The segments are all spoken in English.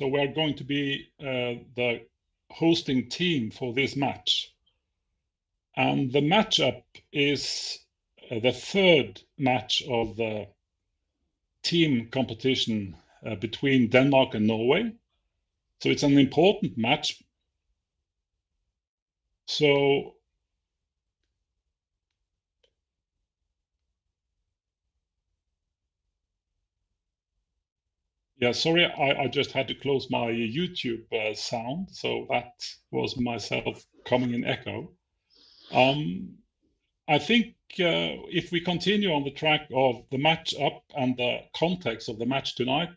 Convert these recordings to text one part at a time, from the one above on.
So we are going to be the hosting team for this match. And the matchup is the third match of the team competition between Denmark and Norway. So it's an important match. So yeah, sorry, I just had to close my YouTube sound, so that was myself coming in echo. I think if we continue on the track of the match up and the context of the match tonight,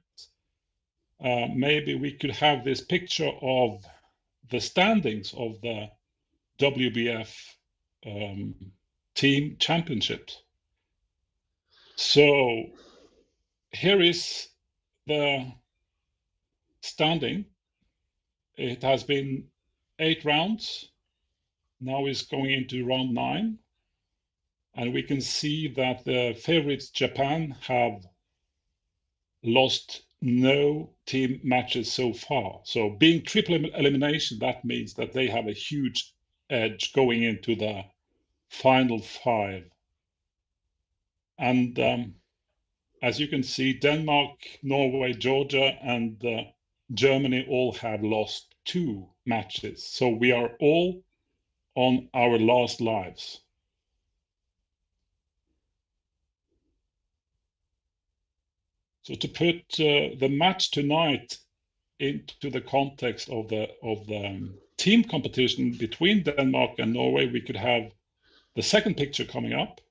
maybe we could have this picture of the standings of the WBF team championships. So here is the standing. It has been 8 rounds. Now it's going into round 9. And we can see that the favorites, Japan, have lost no team matches so far. So being triple elimination, that means that they have a huge edge going into the final 5. And as you can see, Denmark, Norway, Georgia, and Germany all have lost 2 matches. So we are all on our last lives. So to put the match tonight into the context of the team competition between Denmark and Norway, we could have the second picture coming up.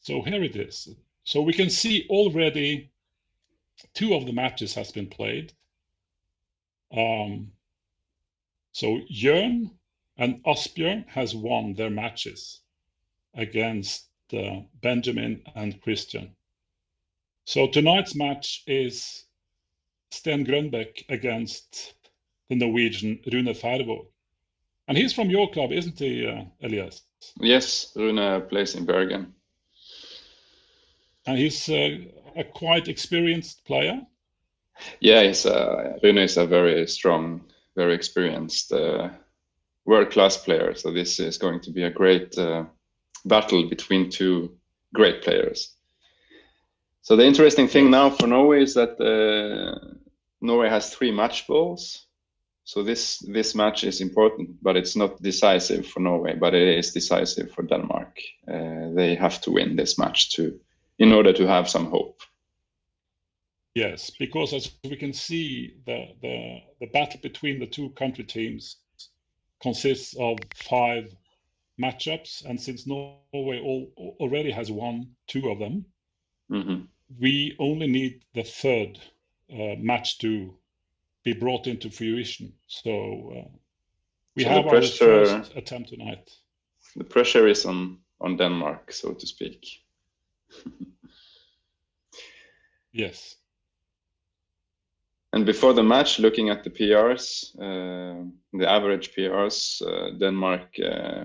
So here it is. So we can see already 2 of the matches has been played. So Jørn and Asbjørn has won their matches against Benjamin and Christian. So tonight's match is Steen Grønbech against the Norwegian Rune Færevåg. And he's from your club, isn't he, Elias? Yes, Rune plays in Bergen. And he's a quite experienced player. Yeah, Rune is a very strong, very experienced, world-class player. So this is going to be a great battle between 2 great players. So the interesting thing now for Norway is that Norway has 3 match balls. So this match is important, but it's not decisive for Norway, but it is decisive for Denmark. They have to win this match in order to have some hope. Yes, because as we can see, the battle between the 2 country teams consists of 5 matchups, and since Norway already has won 2 of them, we only need the third match to be brought into fruition. So we have our first attempt tonight. The pressure is on Denmark, so to speak. Yes. And before the match, looking at the PRs, the average PRs, Denmark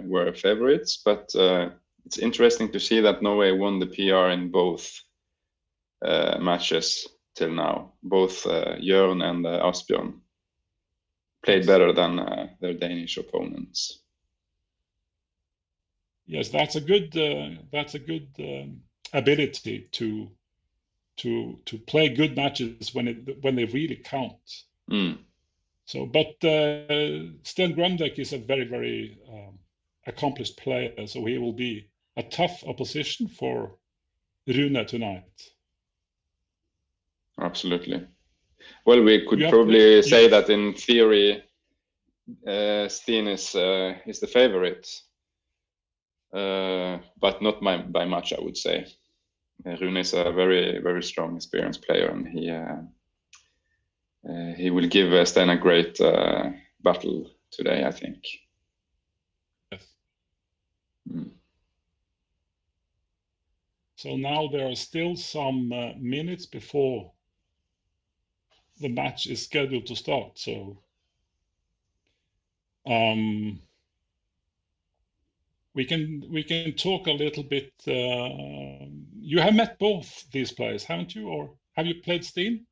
were favorites, but it's interesting to see that Norway won the PR in both matches till now. Both Jørn and Asbjørn played better than their Danish opponents. Yes, that's a good ability to play good matches when they really count. So, but Steen Grønbech is a very, very accomplished player, so he will be a tough opposition for Rune tonight. Absolutely. Well, we could probably say that in theory, Steen is the favorite, but not by much, I would say. Rune is a very, very strong, experienced player, and he will give Steen a great battle today, I think. Yes. So now there are still some minutes before the match is scheduled to start. So we can talk a little bit. You have met both these players, haven't you? Or Have you played Steen?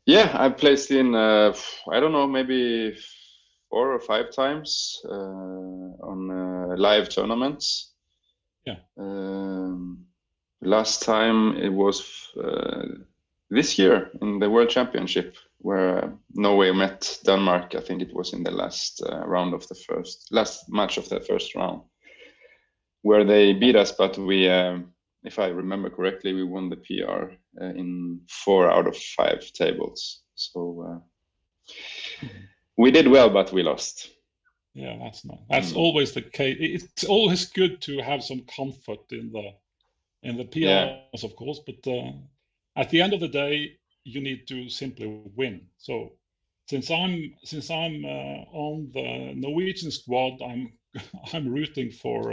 Yeah, I've played Steen, I don't know, maybe 4 or 5 times on live tournaments. Yeah. Last time it was this year in the World Championship, where Norway met Denmark. I think it was in the last last match of the first round, where they beat us, but we, if I remember correctly, we won the PR in 4 out of 5 tables. So we did well, but we lost. Yeah, that's not. That's always the case. It's always good to have some comfort in the PRs, of course, but at the end of the day, you need to simply win. So since I'm on the Norwegian squad, I'm rooting for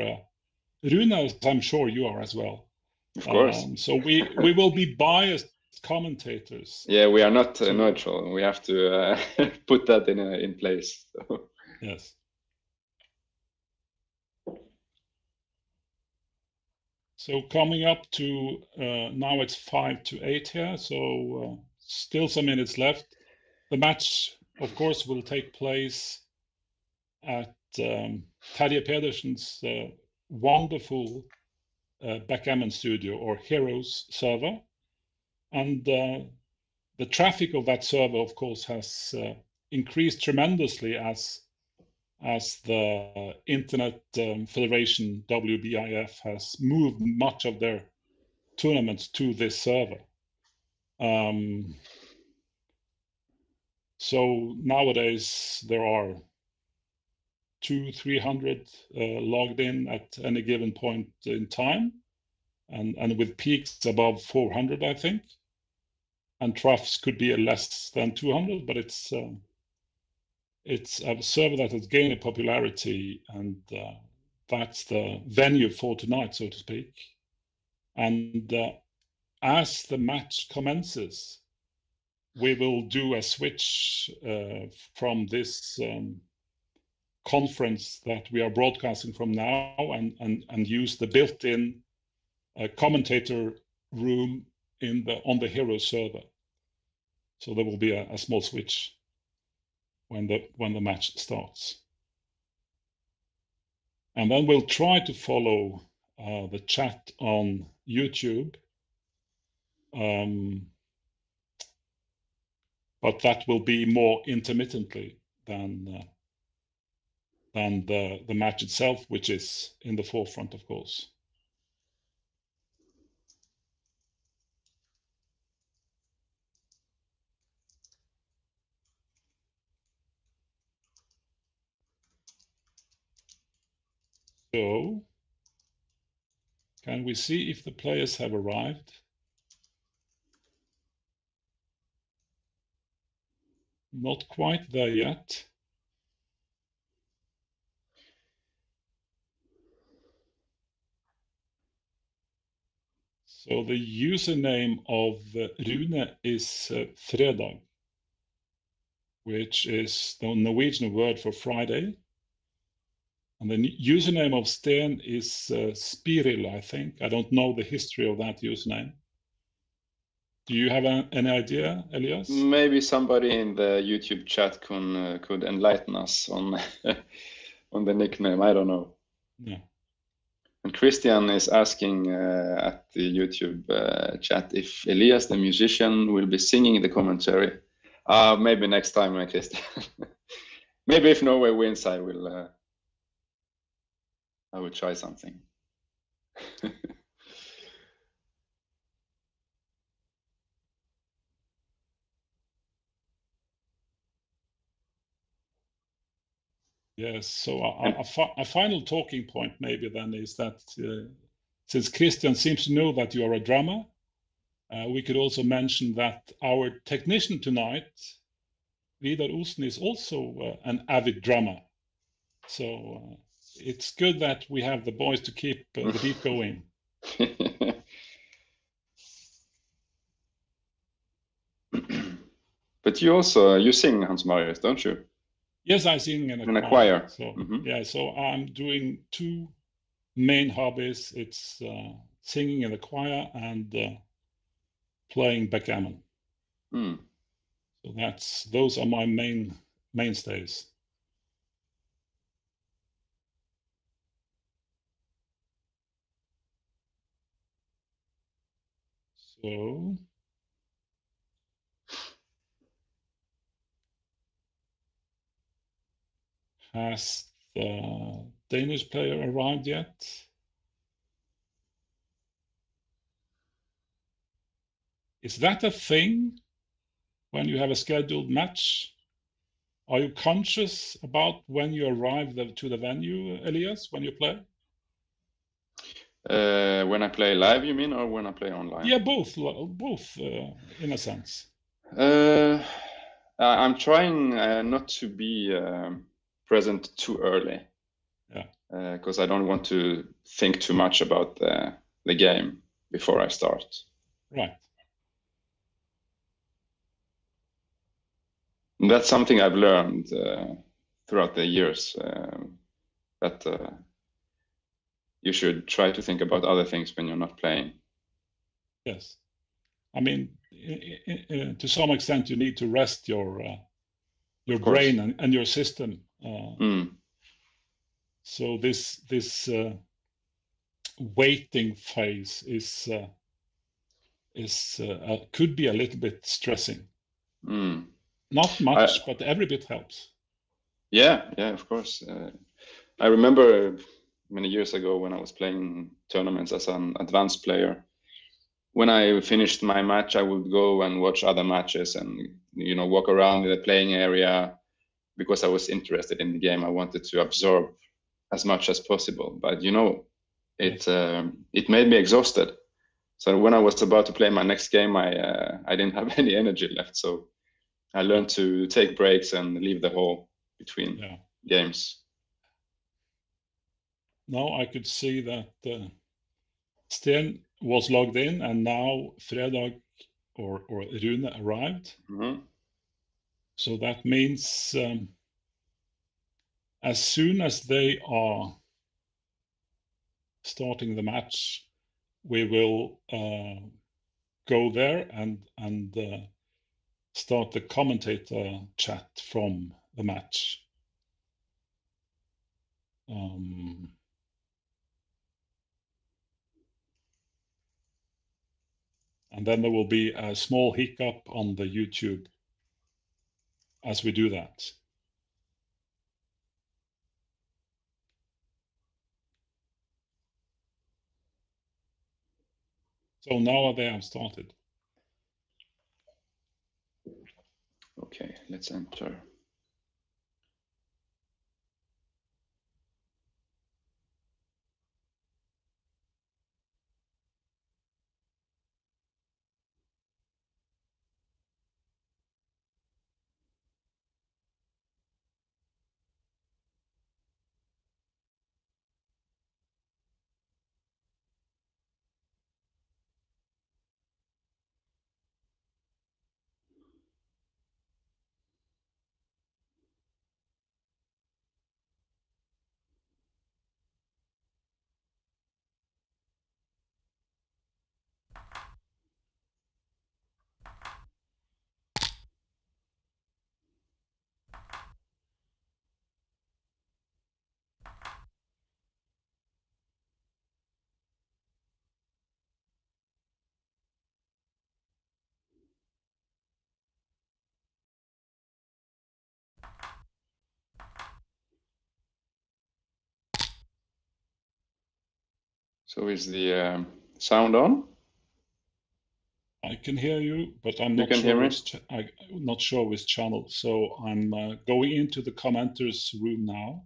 Rune, as I'm sure you are as well. Of course. So we will be biased commentators. Yeah, we are not neutral. We have to put that in place. So. Yes. So coming up to now it's 5-8 here, so still some minutes left. The match, of course, will take place at Terje Pedersen's wonderful backgammon studio, or Heroes server. And the traffic of that server, of course, has increased tremendously as the Internet Federation, WBIF, has moved much of their tournaments to this server. So nowadays there are 200-300 logged in at any given point in time, and with peaks above 400, I think. And troughs could be less than 200, but it's a server that has gained in popularity, and that's the venue for tonight, so to speak. And as the match commences, we will do a switch from this conference that we are broadcasting from now and use the built-in commentator room on the Hero server. So there will be a small switch when the match starts. And then we'll try to follow the chat on YouTube. But that will be more intermittently than the match itself, which is in the forefront, of course. So, can we see if the players have arrived? Not quite there yet. So the username of Rune is Fredag, which is the Norwegian word for Friday. And the username of Steen is Spiril, I think. I don't know the history of that username. Do you have any idea, Elias? Maybe somebody in the YouTube chat could enlighten us on on the nickname. I don't know. Yeah. And Christian is asking at the YouTube chat if Elias, the musician, will be singing the commentary. Maybe next time, Christian. Maybe if Norway wins, I will try something. Yes, so a final talking point maybe then is that since Christian seems to know that you are a drummer, we could also mention that our technician tonight, Vidar Osten, is also an avid drummer. So it's good that we have the boys to keep the beat going. But you sing, Hans Marius, don't you? Yes, I sing in a choir. So yeah, so I'm doing 2 main hobbies. It's singing in the choir and playing backgammon. Hmm. So those are my mainstays. So has the Danish player arrived yet? Is that a thing when you have a scheduled match? Are you conscious about when you arrive to the venue, Elias, when you play? When I play live, you mean, or when I play online? Yeah, both in a sense. I'm trying not to be present too early. Yeah. Because I don't want to think too much about the game before I start. Right. And that's something I've learned throughout the years, that you should try to think about other things when you're not playing. Yes. I mean, to some extent, you need to rest your brain and your system. So this waiting phase could be a little bit stressing. Not much, but every bit helps. Yeah, of course. I remember many years ago when I was playing tournaments as an advanced player. When I finished my match, I would go and watch other matches and walk around in the playing area because I was interested in the game. I wanted to absorb as much as possible, but it made me exhausted. So when I was about to play my next game, I didn't have any energy left. So I learned to take breaks and leave the hall between games. Now I could see that Steen was logged in, and now Færevåg or Rune arrived. So that means as soon as they are starting the match, we will go there and start the commentator chat from the match. And then there will be a small hiccup on the YouTube as we do that. So now they have started. Okay, let's enter. So is the sound on? I can hear you, but I'm not sure which channel. So I'm going into the commenters room now.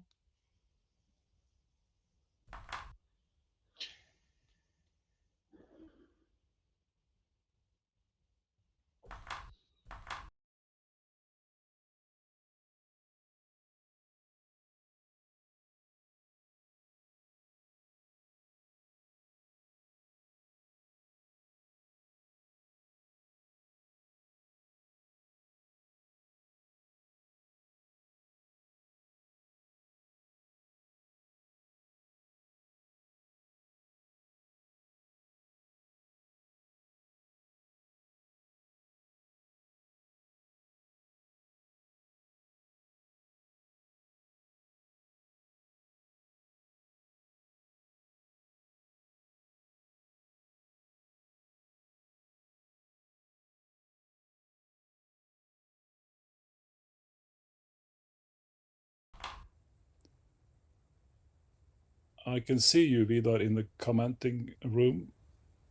I can see you, Vidar, in the commenting room,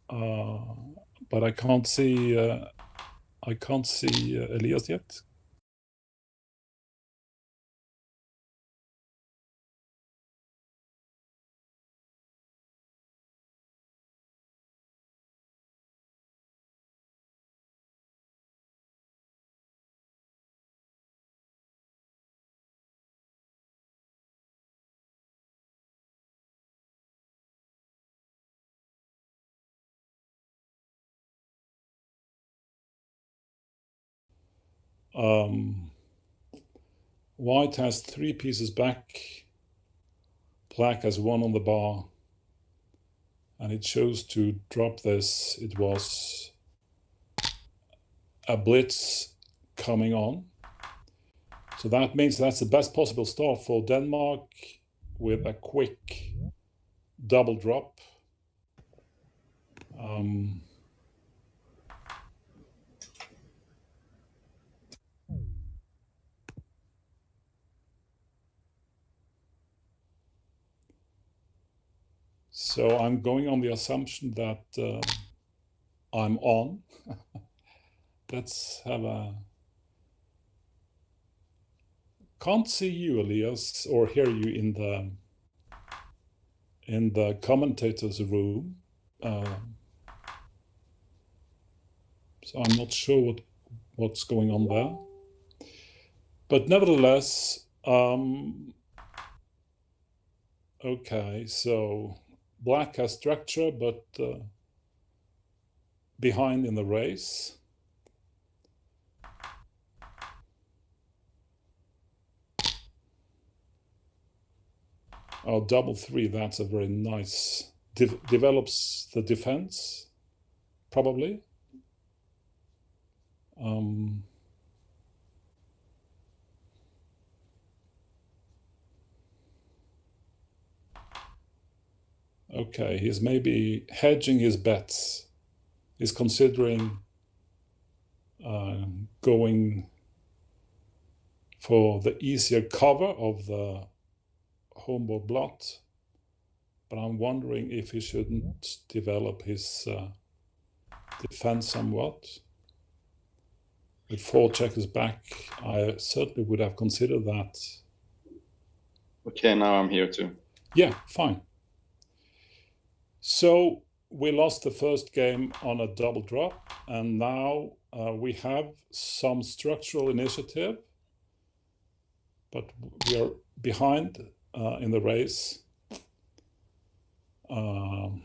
but I can't see Elias yet. White has 3 pieces back, black has 1 on the bar, and it chose to drop this. It was a blitz coming on. So that means that's the best possible start for Denmark, with a quick double drop. So I'm going on the assumption that I'm on. Let's have a... Can't see you, Elias, or hear you in the commentators room. So I'm not sure what's going on there. But nevertheless, okay, so black has structure, but behind in the race. Oh, double 3, that's a very nice, develops the defense, probably. Okay, he's maybe hedging his bets. He's considering going for the easier cover of the homeboard blot, but I'm wondering if he shouldn't develop his defense somewhat. With 4 checkers back, I certainly would have considered that. Okay, now I'm here too. Yeah, fine. So we lost the first game on a double drop, and now we have some structural initiative, but we are behind in the race. So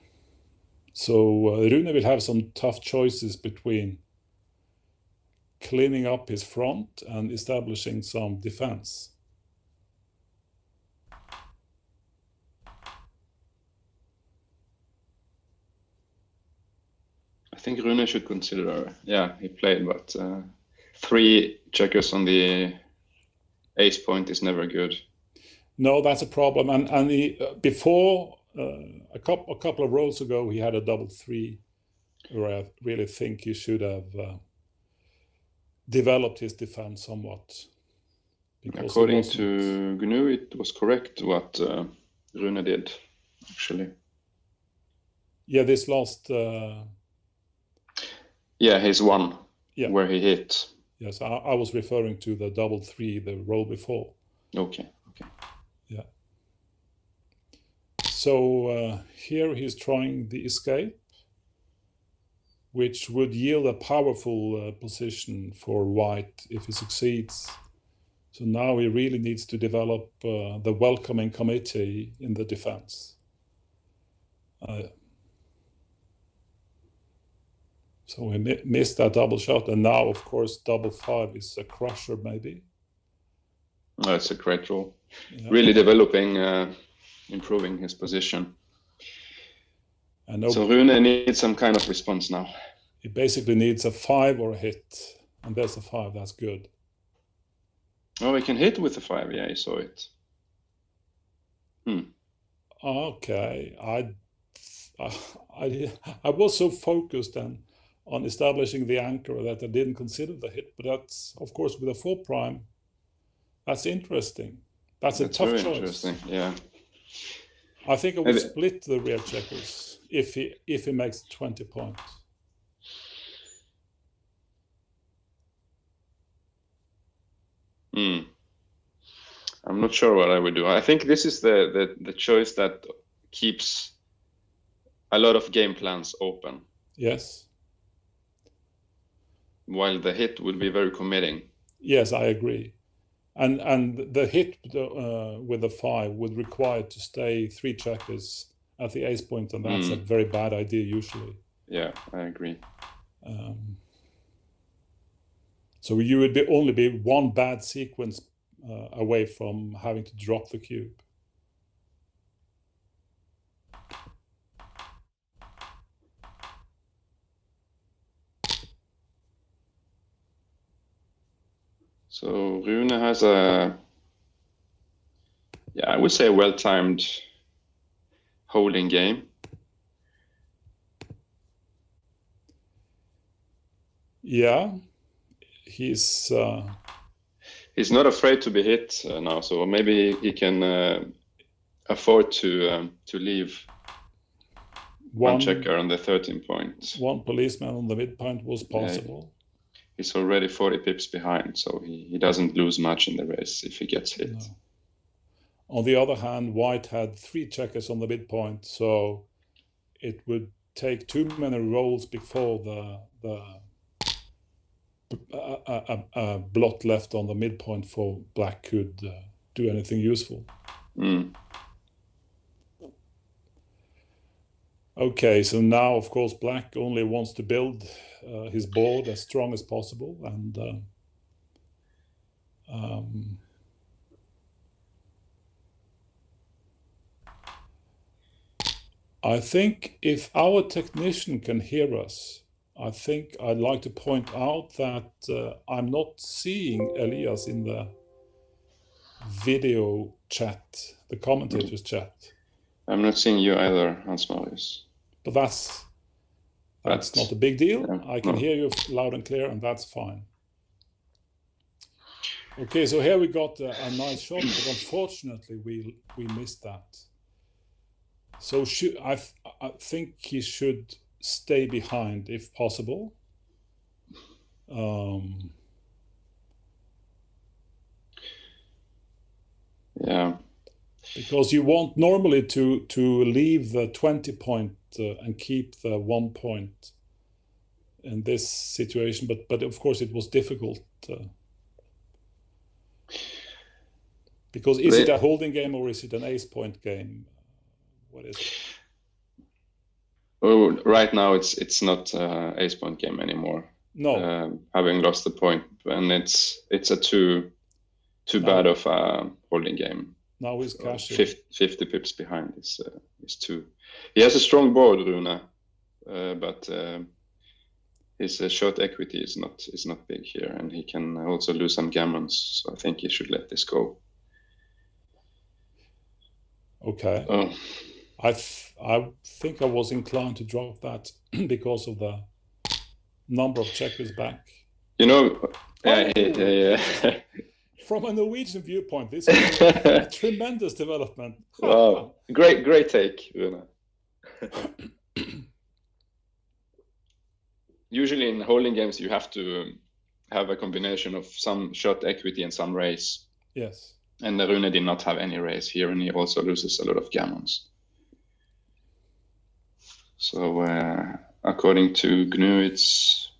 Rune will have some tough choices between cleaning up his front and establishing some defense. I think Rune should consider, yeah, he played, but 3 checkers on the ace point is never good. No, that's a problem. And he, before, a couple of rows ago, he had a double 3, where I really think he should have developed his defense somewhat. According to GNU, it was correct what Rune did, actually. Yeah, this last... yeah, his one, where he hit. Yes, I was referring to the double 3, the roll before. Okay. Yeah. So here he's trying the escape, which would yield a powerful position for white if he succeeds. So now he really needs to develop the welcoming committee in the defense. So he missed that double shot, and now, of course, double 5 is a crusher, maybe. Oh, it's a great roll. Yeah. Really developing, improving his position. So Rune needs some kind of response now. He basically needs a 5 or a hit, and there's a 5. That's good. Oh, he can hit with a 5. Yeah, I saw it. Okay, I was so focused on establishing the anchor that I didn't consider the hit, but that's, of course, with a 4 prime, that's interesting. That's a tough choice. Interesting, yeah. I think I would split the rear checkers if he makes 20 points. I'm not sure what I would do. I think this is the choice that keeps a lot of game plans open. Yes. While the hit would be very committing. Yes, I agree. And the hit with the 5 would require to stay 3 checkers at the ace point, and that's a very bad idea usually. Yeah, I agree. So you would only be one bad sequence away from having to drop the cube. So Rune has a, I would say a well-timed holding game. Yeah, he's not afraid to be hit now, so maybe he can afford to leave one checker on the 13 point. One policeman on the midpoint was possible. Yeah, he's already 40 pips behind, so he doesn't lose much in the race if he gets hit. No. On the other hand, White had 3 checkers on the midpoint, so it would take too many rolls before the blot left on the midpoint for Black could do anything useful. Okay, so now of course Black only wants to build his board as strong as possible, and I think if our technician can hear us, I think I'd like to point out that I'm not seeing Elias in the video chat, the commentators chat. I'm not seeing you either, Hans Marius. But that's not a big deal. Yeah, I can hear you loud and clear, and that's fine. Okay, so here we got a nice shot, but unfortunately we missed that. So I think he should stay behind if possible. Yeah. Because you want normally to leave the 20 point and keep the 1 point in this situation, but of course it was difficult. Because is it a holding game or is it an ace point game? What is it? Oh, right now it's not ace point game anymore. No, having lost the point, and it's a too bad of a holding game. Now he's cashing. 50 pips behind is too. He has a strong board, Rune, but his short equity is not big here, and he can also lose some gammons. So I think he should let this go. Okay. I think I was inclined to drop that because of the number of checkers back. You know, yeah. From a Norwegian viewpoint, this is a tremendous development. Wow, great take, Rune. Usually in holding games, you have to have a combination of some shot equity and some raise. Yes. And Rune did not have any raise here, and he also loses a lot of gammons. So according to GNU, it's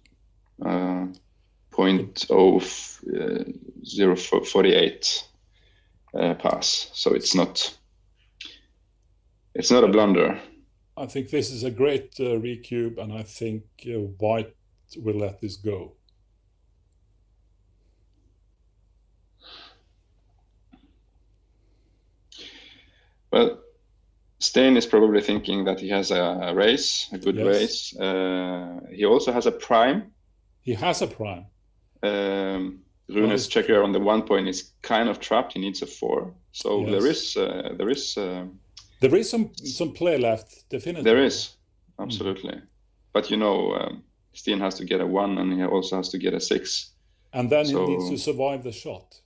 0.048 pass. So it's not a blunder. I think this is a great recube, and I think White will let this go. Well, Steen is probably thinking that he has a race, a good race. He also has a prime. He has a prime. Rune's checker on the 1 point is kind of trapped. He needs a 4. So yes. There is some play left, definitely. There is, absolutely. But you know, Steen has to get a 1, and he also has to get a 6. And then he needs to survive the shot.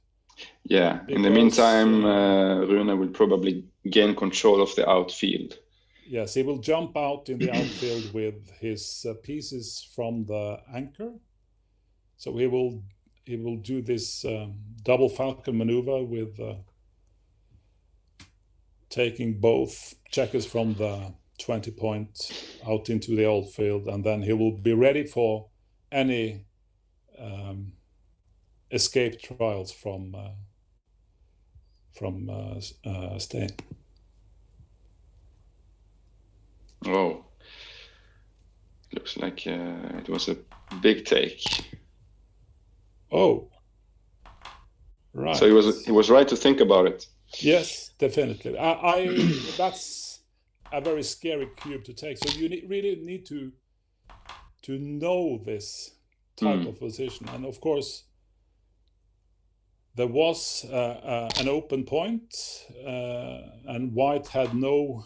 Yeah. Because, in the meantime, Rune will probably gain control of the outfield. Yes, he will jump out in the outfield with his pieces from the anchor. So he will do this double falcon maneuver with taking both checkers from the 20 point out into the outfield, and then he will be ready for any escape trials from Steen. Oh, looks like it was a big take. Oh, right. So he was right to think about it. Yes, definitely. That's a very scary cube to take. So you really need to know this type of position. And of course, there was an open point, and White had no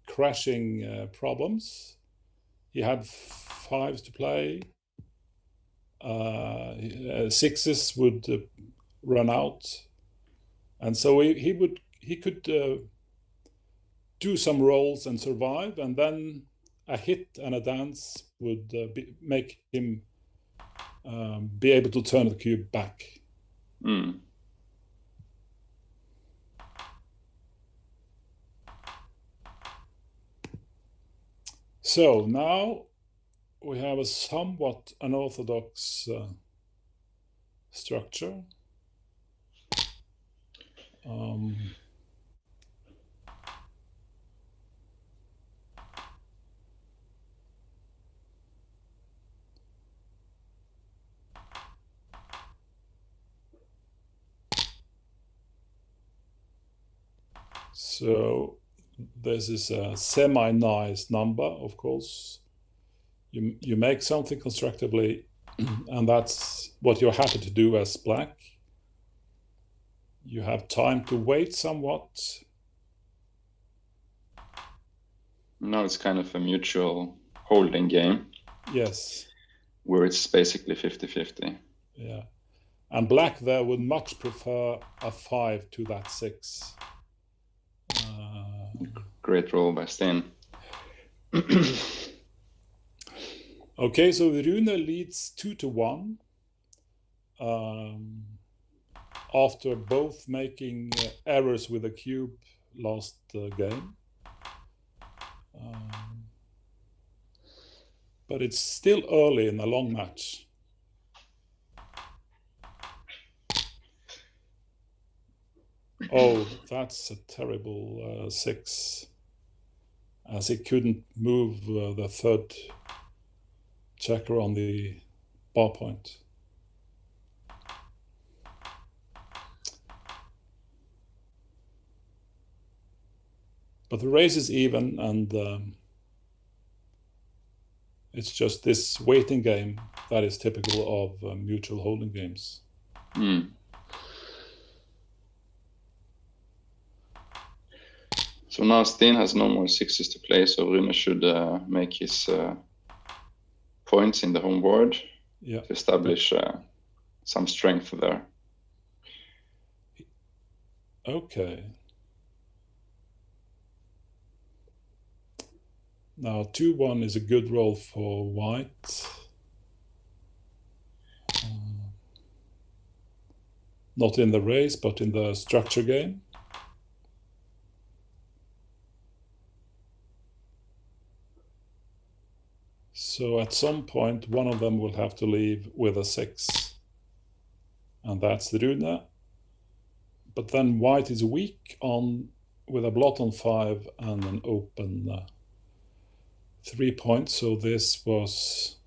crashing problems. He had 5s to play. 6s would run out, and so he could do some rolls and survive, and then a hit and a dance would make him be able to turn the cube back. So now we have a somewhat unorthodox structure. So this is a semi-nice number, of course. You make something constructively, and that's what you're happy to do as black. You have time to wait somewhat. Now it's kind of a mutual holding game. Yes. Where it's basically 50-50. Yeah. And black there would much prefer a 5 to that 6. Great roll by Steen. Okay, so Rune leads 2-1 after both making errors with the cube last game. But it's still early in a long match. Oh, that's a terrible 6, as he couldn't move the third checker on the bar point. But the race is even, and it's just this waiting game that is typical of mutual holding games. So now Steen has no more 6s to play, so Rune should make his points in the home board to establish some strength there. Okay. Now 2-1 is a good roll for White. Not in the race, but in the structure game. So at some point, one of them will have to leave with a 6. And that's the Rune. But then White is weak with a blot on 5 and an open 3 points. So this was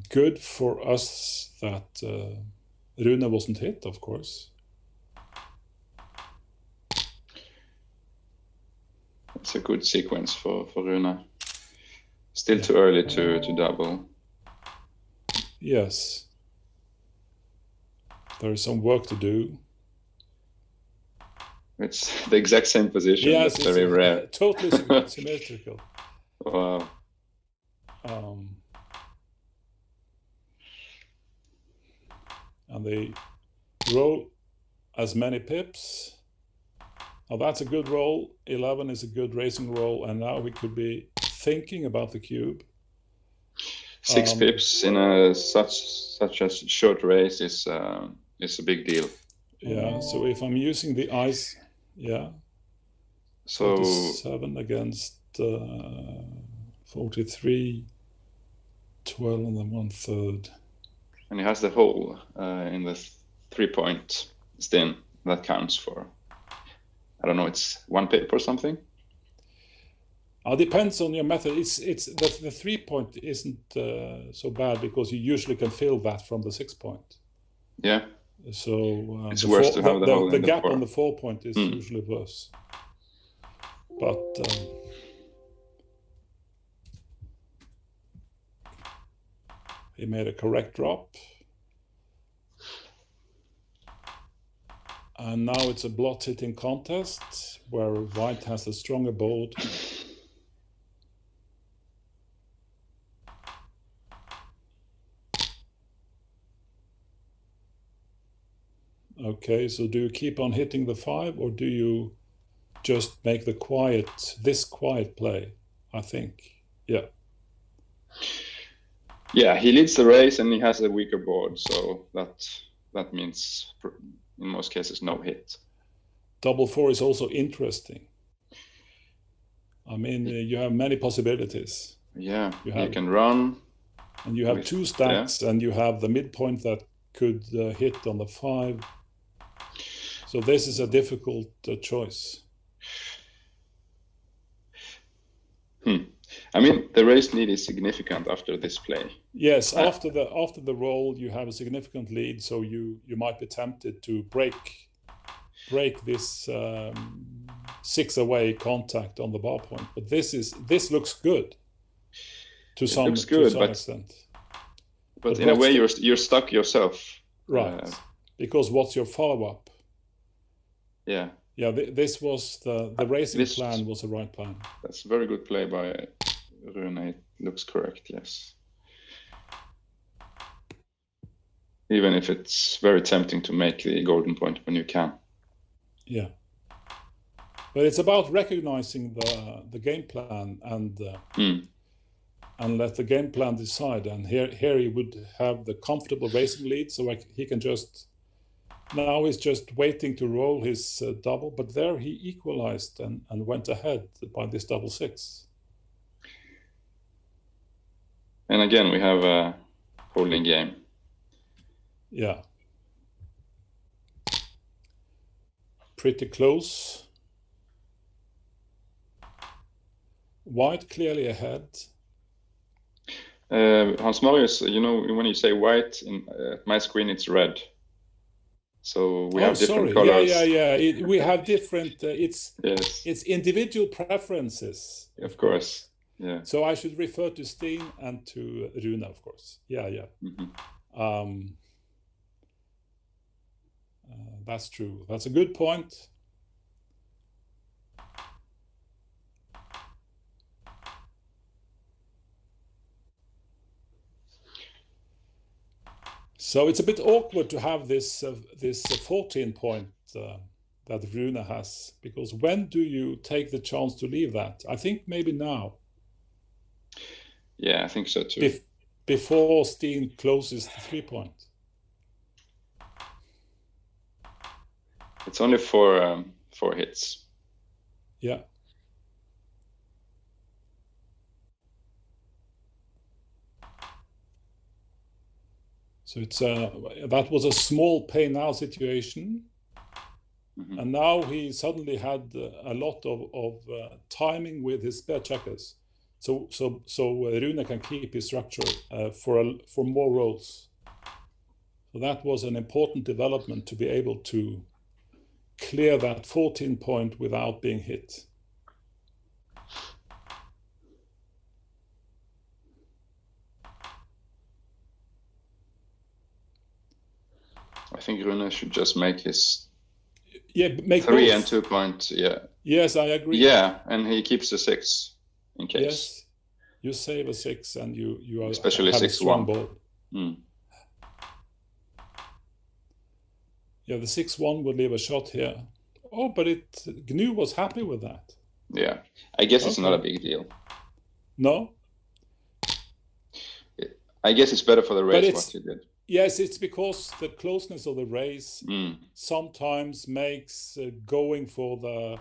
good for us that Rune wasn't hit, of course. It's a good sequence for Rune. Still too early to double. Yes. There is some work to do. It's the exact same position. Yes, that's very rare. Totally symmetrical. Wow. and they roll as many pips. Now that's a good roll. 11 is a good racing roll, and now we could be thinking about the cube. 6 pips in a such a short race is a big deal. Yeah. So if I'm using the ice, yeah. So 47 against 43, 12 and then 1/3. And he has the hole in the 3-point Steen that counts for, I don't know, it's 1 pip or something. Depends on your method. It's the 3-point isn't so bad because you usually can fill that from the 6-point. Yeah. So it's worse to have the hole in the gap 4. on the 4-point is usually worse. But he made a correct drop. And now it's a blot hitting contest where white has a stronger board. Okay, so do you keep on hitting the 5 or do you just make the quiet play, I think? Yeah. Yeah, he leads the race and he has a weaker board, so that means in most cases no hit. Double 4 is also interesting. I mean, you have many possibilities. Yeah, you can run. And you have 2 stacks, and you have the midpoint that could hit on the 5. So this is a difficult choice. I mean, the race lead is significant after this play. Yes, after the roll, you have a significant lead, so you might be tempted to break this 6 away contact on the bar point. But this looks good to some extent. But in a way, you're stuck yourself. Right, because what's your follow-up? Yeah. Yeah, this was the racing plan was the right plan. That's a very good play by Rune. It looks correct, yes. Even if it's very tempting to make the golden point when you can. Yeah. But it's about recognizing the game plan and let the game plan decide. And here he would have the comfortable racing lead, so he can just. Now he's just waiting to roll his double, but there he equalized and went ahead by this double 6. And again, we have a holding game. Yeah. Pretty close. White clearly ahead. Hans Marius, you know, when you say white, in my screen it's red. So we have different colors. Yeah. We have different. It's individual preferences. Of course. Yeah. So I should refer to Steen and to Rune, of course. Yeah. That's true. That's a good point. So it's a bit awkward to have this 14 point that Rune has, because when do you take the chance to leave that? I think maybe now. Yeah, I think so too. Before Steen closes the 3-point. It's only 4 hits. Yeah. So it's that was a small pay now situation, and now he suddenly had a lot of timing with his spare checkers. So Rune can keep his structure for more rolls. So that was an important development, to be able to clear that 14 point without being hit. I think Rune should just make his make 3 both. and 2 point. Yeah. Yes, I agree. Yeah, and he keeps the 6 in case. Yes, you save a 6 and you especially have 6-1. board. Yeah, the 6-1 would leave a shot here. Oh, but GNU was happy with that. Yeah, I guess it's not a big deal. No? I guess it's better for the race what you did. Yes, it's because the closeness of the race sometimes makes going for the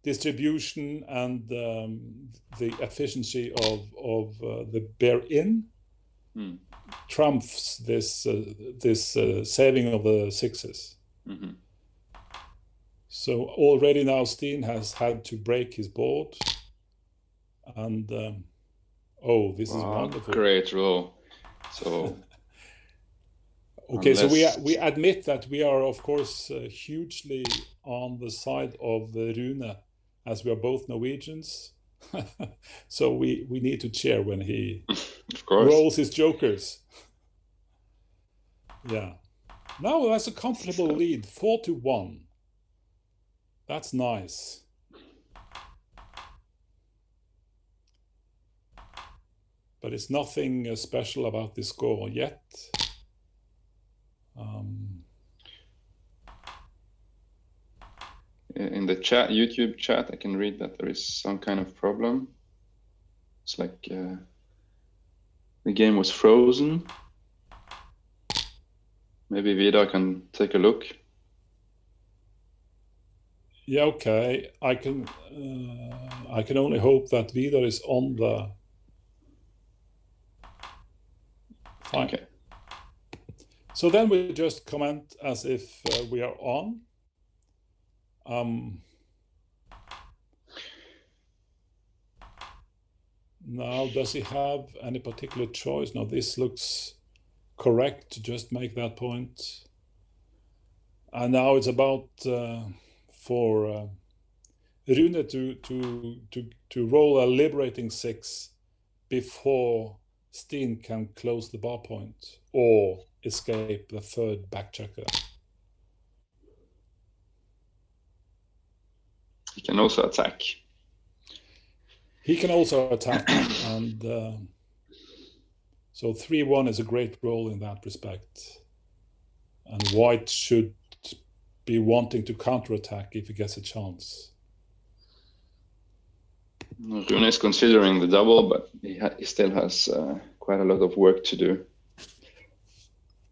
distribution and the efficiency of the bear-in trumps this saving of the 6s. Mm-hmm. So already now Steen has had to break his board, and this is wonderful. Great roll. So okay, so we admit that we are of course hugely on the side of the Rune, as we are both Norwegians. So we need to cheer when he of course rolls his jokers. Yeah. Now that's a comfortable lead, 4-1. That's nice. But it's nothing special about this score yet. In the chat, YouTube chat, I can read that there is some kind of problem. It's like the game was frozen. Maybe Vidar can take a look. Yeah, okay. I can only hope that Vidar is on the. Fine. Okay. So then we just comment as if we are on. Now, does he have any particular choice? Now, this looks correct to just make that point. And now it's about for Rune to roll a liberating 6 before Steen can close the bar point or escape the third backchecker. He can also attack. He can also attack, and so 3-1 is a great roll in that respect. And White should be wanting to counterattack if he gets a chance. Rune is considering the double, but he still has quite a lot of work to do.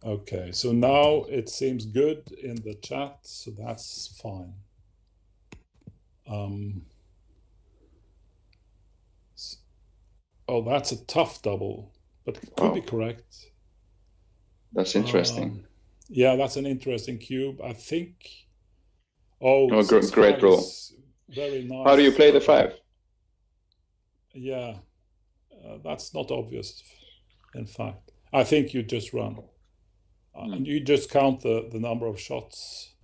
Okay, so now it seems good in the chat, so that's fine. Oh, that's a tough double, but it could be correct. That's interesting. Yeah, that's an interesting cube. I think. Great roll. Very nice. How do you play the 5? Yeah, that's not obvious. In fact, I think you just run, and you just count the number of shots.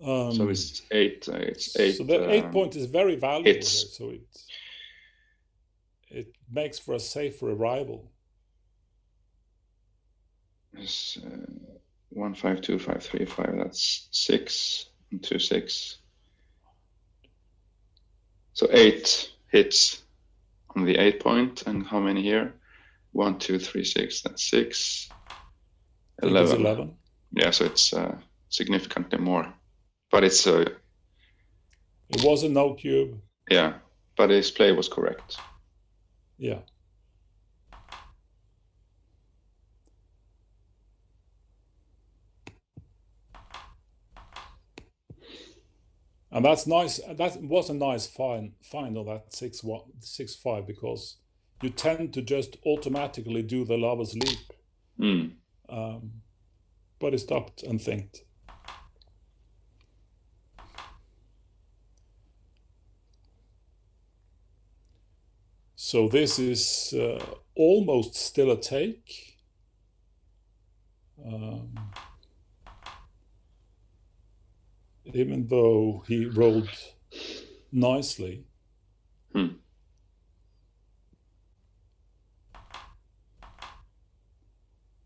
So it's 8. It's 8. So the 8 point is very valuable here. Hits. So it makes for a safer arrival. It's 1, 5, 2, 5, 3, 5. That's 6 and 2, 6. So 8 hits on the 8 point, and how many here? 1, 2, 3, 6. That's 6. 11. 11. Yeah, so it's significantly more. But it's it was a no cube. Yeah, but his play was correct. Yeah. And that's nice. That was a nice find on that 6-5, because you tend to just automatically do the lover's leap. But he stopped and thinked. So this is almost still a take. Even though he rolled nicely.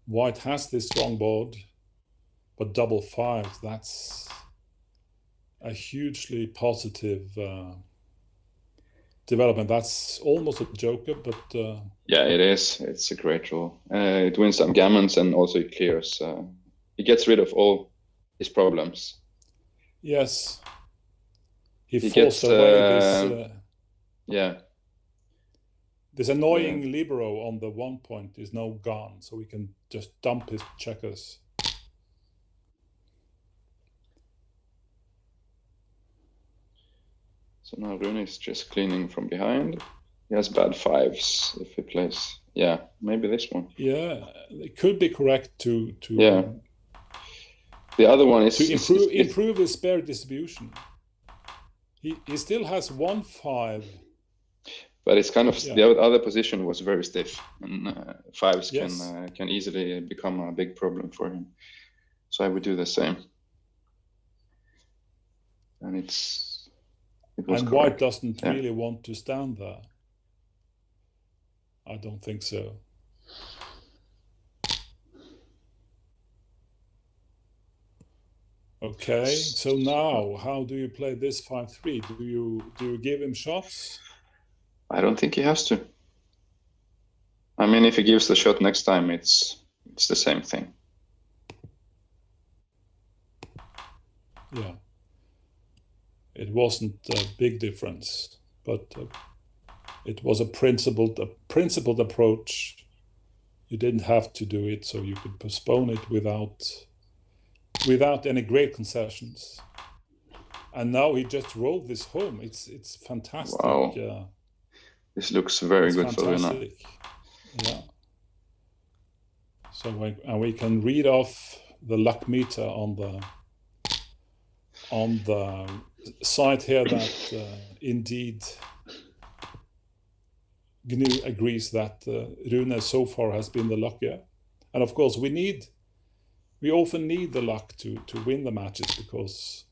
White has this strong board, but double 5, that's a hugely positive development. That's almost a joker, but yeah, it is. It's a great roll. It wins some gammons, and also it clears he gets rid of all his problems. Yes. He forced gets, away this... yeah. This annoying libero on the 1 point is now gone, so we can just dump his checkers. So now Rune is just cleaning from behind. He has bad fives if he plays. Yeah, maybe this one. Yeah, it could be correct to yeah. The other one is to improve his spare distribution. He still has 1-5. But it's kind of the other position was very stiff, and fives can easily become a big problem for him. So I would do the same. And it was and correct. White doesn't really want to stand there. I don't think so. Okay, so now how do you play this 5-3? Do you give him shots? I don't think he has to. I mean, if he gives the shot next time, it's the same thing. Yeah. It wasn't a big difference, but it was a principled approach. You didn't have to do it, so you could postpone it without any great concessions. And now he just rolled this home. It's fantastic. Wow. This looks very good for Rune. Yeah. So we can read off the luck meter on the side here that indeed GNU agrees that Rune so far has been the luckier. And of course we often need the luck to win the matches, because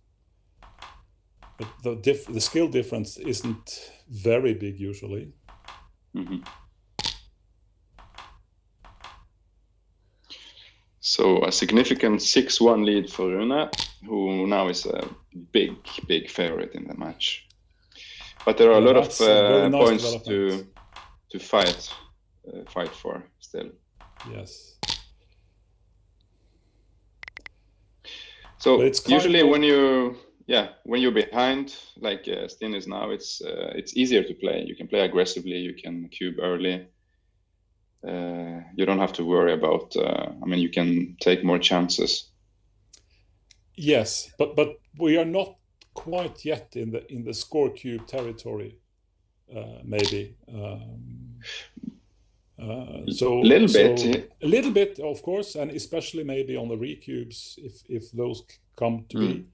the skill difference isn't very big usually. Mm-hmm. So a significant 6-1 lead for Rune, who now is a big favorite in the match. But there are a lot of nice points to fight for still. Yes. So usually when you're behind, like Steen is now, it's easier to play. You can play aggressively. You can cube early. You don't have to worry about. I mean, you can take more chances. Yes, but we are not quite yet in the score cube territory. Maybe. So a little bit, of course, and especially maybe on the recubes if those come to be.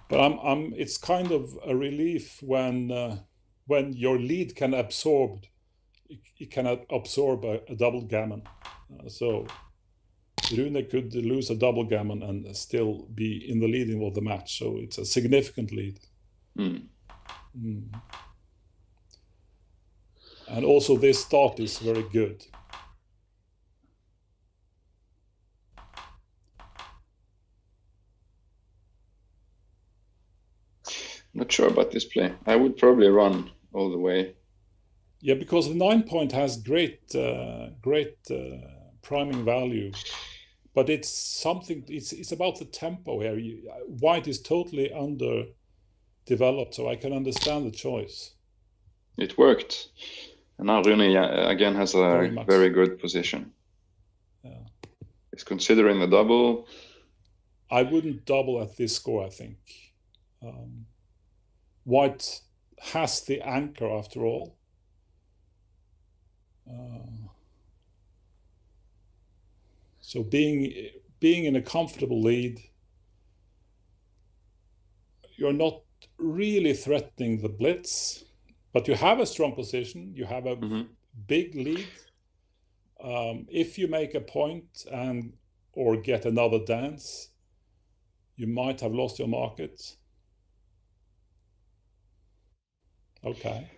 But it's kind of a relief when your lead can absorb. It cannot absorb a double gammon. So Rune could lose a double gammon and still be in the leading of the match. So it's a significant lead. And also this start is very good. Not sure about this play. I would probably run all the way. Yeah, because the 9 point has great priming value, but it's something. It's about the tempo here. White is totally underdeveloped, so I can understand the choice. It worked, and now Rune again has a very good position. Yeah. He's considering the double. I wouldn't double at this score, I think. White has the anchor after all. So being in a comfortable lead, you're not really threatening the blitz, but you have a strong position. You have a big lead. If you make a point or get another dance, you might have lost your market. Okay.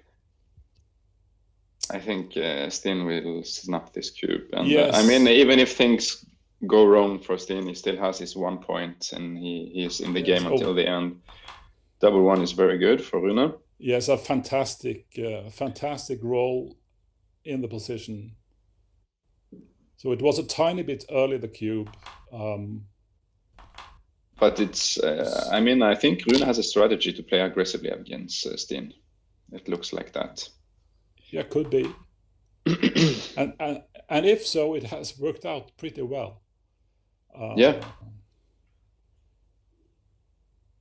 I think Steen will snap this cube. And yes. I mean, even if things go wrong for Steen, he still has his 1 point and he is in the game until the end. Double one is very good for Rune. Yes, a fantastic role in the position. So it was a tiny bit early, the cube. But it's, I mean, I think Rune has a strategy to play aggressively against Steen. It looks like that. Yeah, could be. and if so, it has worked out pretty well. Yeah.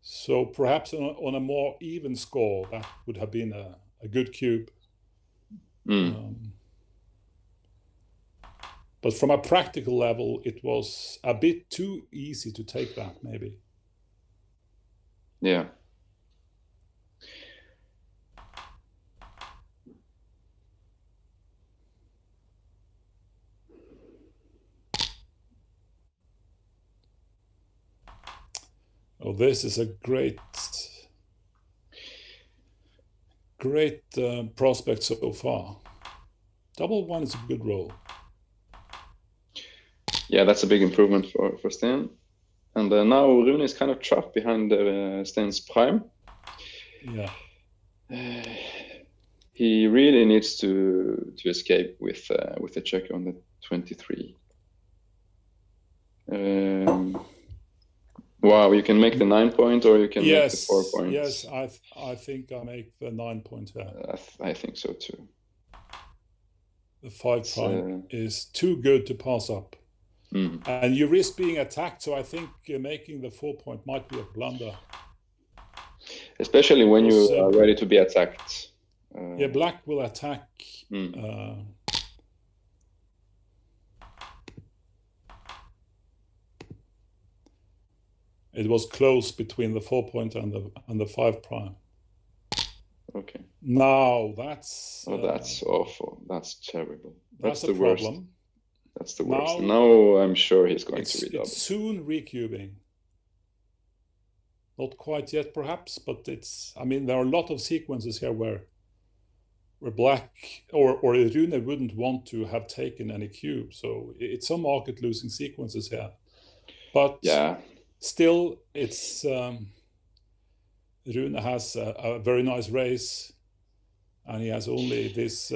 So perhaps on a more even score, that would have been a good cube. But from a practical level, it was a bit too easy to take that, maybe. Yeah. Oh, this is a great prospect so far. Double one is a good roll. Yeah, that's a big improvement for Steen. And now Rune is kind of trapped behind Steen's prime. Yeah. He really needs to escape with the checker on the 23. Wow, you can make the 9 point, or you can make the 4 points. Yes, I think I make the 9 point here. I think so too. The 5 prime is too good to pass up. And you risk being attacked, so I think making the 4 point might be a blunder. Especially when you are ready to be attacked. Yeah, black will attack. It was close between the 4 point and the 5 prime. Okay. Now that's... Oh, that's awful. That's terrible. That's the a problem. That's the worst. Now I'm sure he's going to redouble. It's soon recubing. Not quite yet, perhaps, but it's... I mean, there are a lot of sequences here where black or Rune wouldn't want to have taken any cube. So it's some market losing sequences here. But yeah, still, it's... Rune has a very nice race, and he has only this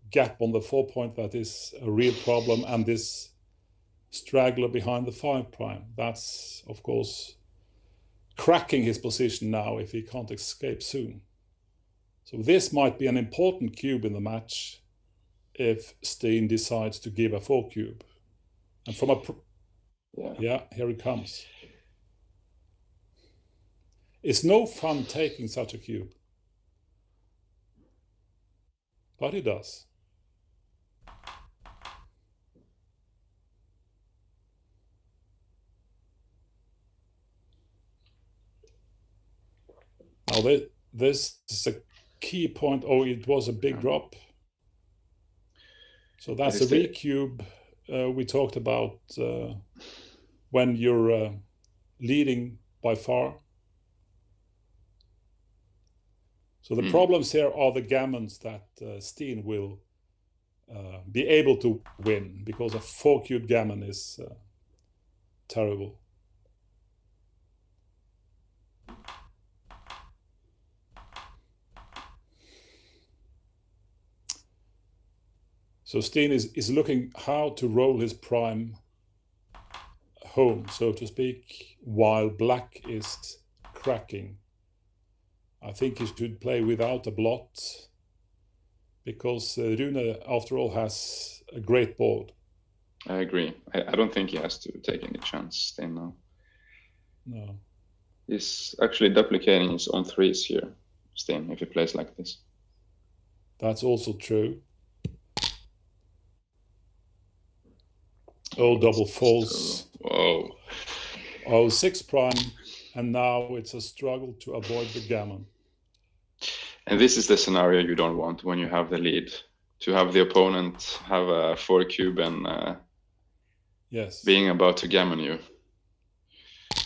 gap on the 4 point that is a real problem, and this straggler behind the 5 prime. That's, of course, cracking his position now if he can't escape soon. So this might be an important cube in the match if Steen decides to give a 4 cube. And from a... yeah, here he comes. It's no fun taking such a cube. But he does. Now this is a key point. Oh, it was a big drop. So that's a recube we talked about when you're leading by far. So the problems here are the gammons that Steen will be able to win, because a 4 cube gammon is terrible. So Steen is looking how to roll his prime home, so to speak, while black is cracking. I think he should play without a blot, because Rune, after all, has a great board. I agree. I don't think he has to take any chance, Steen, now. No. He's actually duplicating his own 3s here, Steen, if he plays like this. That's also true. Oh, double false. Whoa. Oh, 6 prime, and now it's a struggle to avoid the gammon. And this is the scenario you don't want when you have the lead, to have the opponent have a 4 cube and yes, being about to gammon you.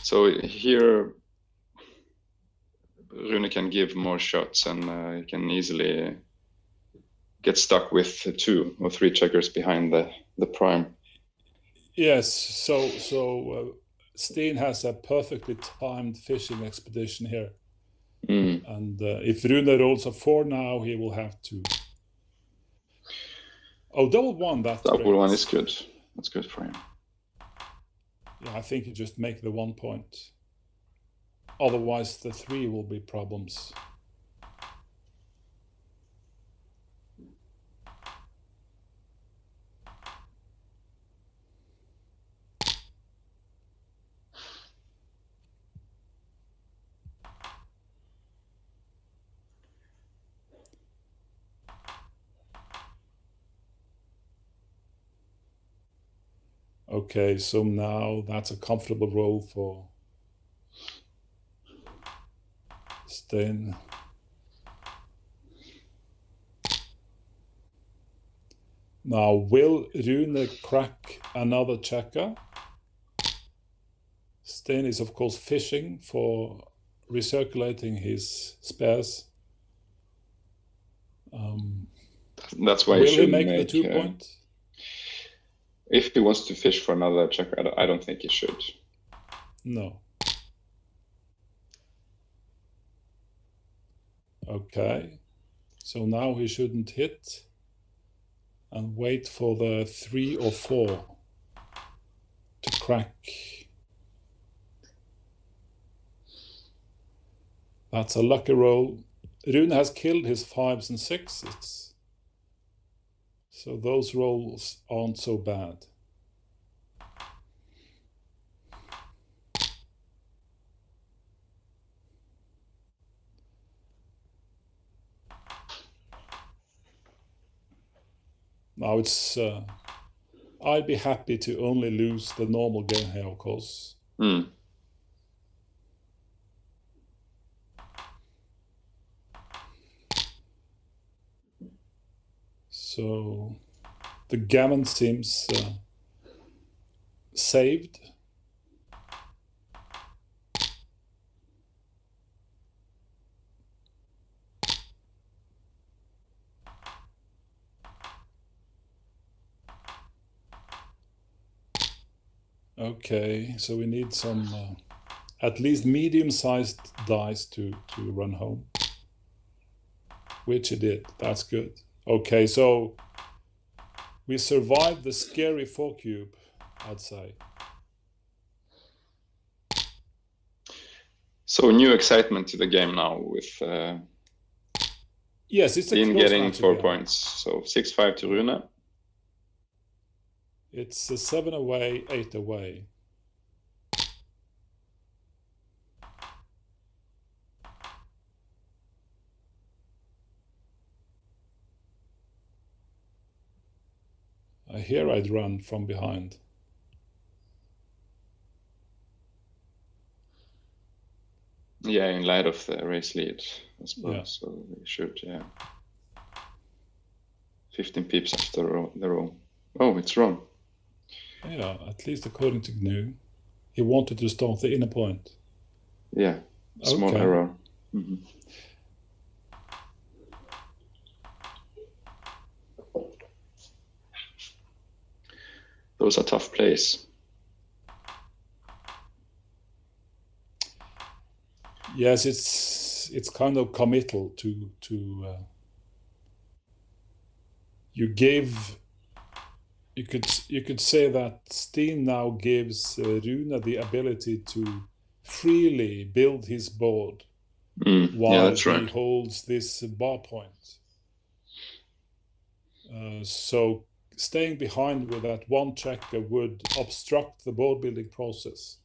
So here Rune can give more shots, and he can easily get stuck with 2 or 3 checkers behind the prime. Yes, so Steen has a perfectly timed fishing expedition here. And if Rune rolls a 4 now, he will have to... Oh, double one, that's double great. one is good. That's good for him. Yeah, I think you just make the 1 point. Otherwise, the 3 will be problems. Okay, so now that's a comfortable roll for Steen. Now, will Rune crack another checker? Steen is, of course, fishing for recirculating his spares. That's why will he should make the 2 point? If he wants to fish for another checker, I don't think he should. No. Okay, so now he shouldn't hit and wait for the 3 or 4 to crack. That's a lucky roll. Rune has killed his 5s and 6s, so those rolls aren't so bad. Now it's, I'd be happy to only lose the normal game here, of course. So the gammon seems saved. Okay, so we need some at least medium-sized dice to run home, which it did. That's good. Okay, so we survived the scary 4 cube, I'd say. So new excitement to the game now with yes, it's a Steen close getting match 4 again. points. So 6-5 to Rune. It's a 7 away, 8 away. Here I'd run from behind. Yeah, in light of the race lead, I suppose. Yeah. So we should, 15 pips after the row. Oh, it's wrong. Yeah, at least according to GNU. He wanted to start the inner point. Yeah, small Okay. error. Those are tough plays. Yes, it's kind of committal to you could say that Steen now gives Rune the ability to freely build his board while he holds this bar point. So staying behind with that 1 checker would obstruct the board building process.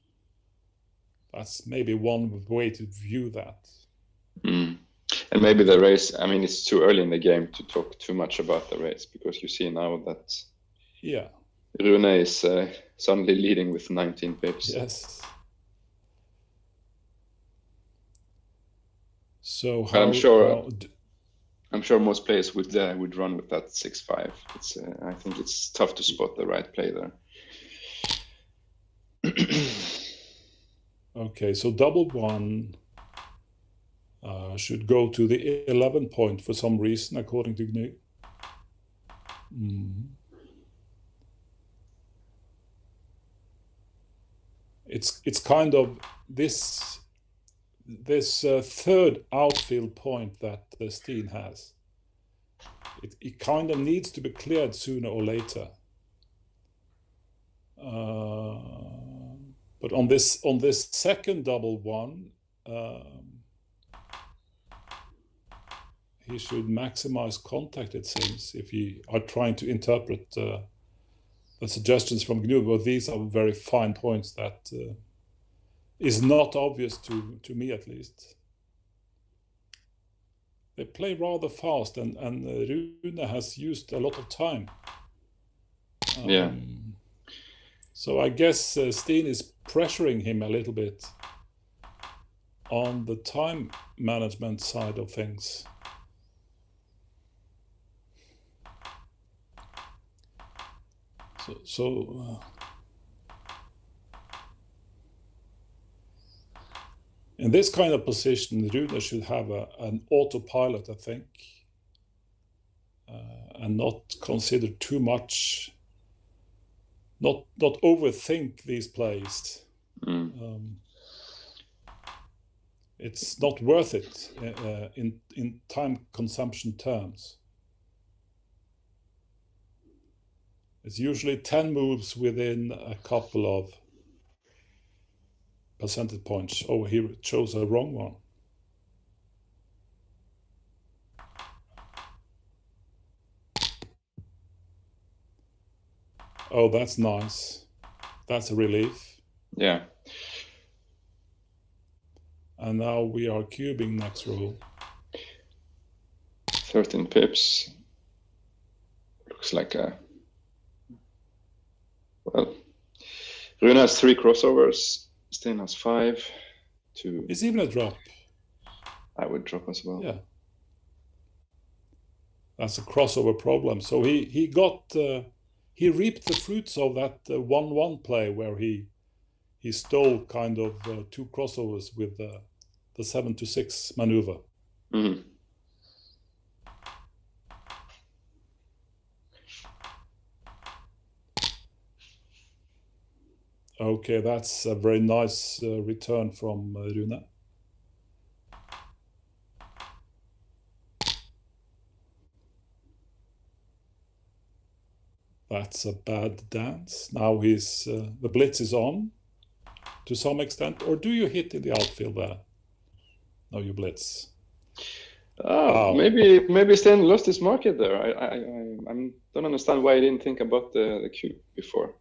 That's maybe one way to view that. And maybe the race, I mean, it's too early in the game to talk too much about the race, because you see now that Rune is suddenly leading with 19 pips. Yes. So I'm sure most players would run with that 6-5. It's I think it's tough to spot the right play there. Okay, so double 1 should go to the 11 point for some reason, according to GNU. It's kind of this third outfield point that Steen has. It kind of needs to be cleared sooner or later. But on this second double one, he should maximize contact, it seems, if you are trying to interpret the suggestions from GNU. But these are very fine points that is not obvious to me, at least. They play rather fast, and Rune has used a lot of time. Yeah. So I guess Steen is pressuring him a little bit on the time management side of things. So in this kind of position, Rune should have an autopilot, I think, and not consider too much, not overthink these plays. It's not worth it in time consumption terms. It's usually 10 moves within a couple of percentage points. Oh, he chose a wrong one. Oh, that's nice. That's a relief. Yeah. And now we are cubing next row. 13 pips. Looks like a... Well, Rune has 3 crossovers. Steen has 5. 2. It's even a drop. I would drop as well. Yeah. That's a crossover problem. So he got he reaped the fruits of that 1-1 play where he stole kind of 2 crossovers with the 7-6 maneuver. Mm-hmm. Okay, that's a very nice return from Rune. That's a bad dance. Now he's the blitz is on to some extent, or do you hit in the outfield there? No, you blitz. Maybe Steen lost his market there. I don't understand why he didn't think about the cube before.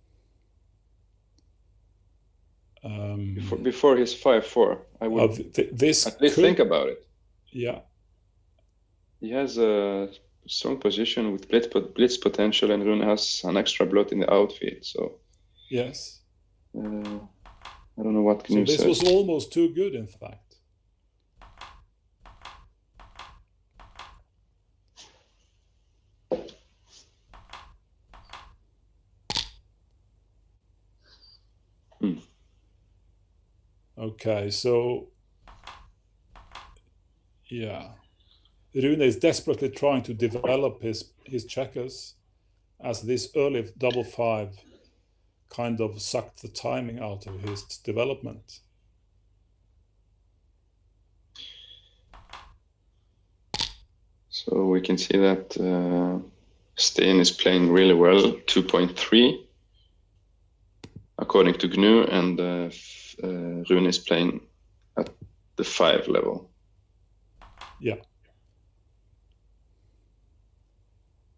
Before his 5-4, I would this at least think about it. Yeah. He has a strong position with blitz potential, and Rune has an extra blot in the outfield. So yes, I don't know what GNU said. This was almost too good, in fact. Okay, so yeah, Rune is desperately trying to develop his checkers, as this early double 5 kind of sucked the timing out of his development. So we can see that Steen is playing really well, 2.3 according to GNU, and Rune is playing at the 5 level. Yeah.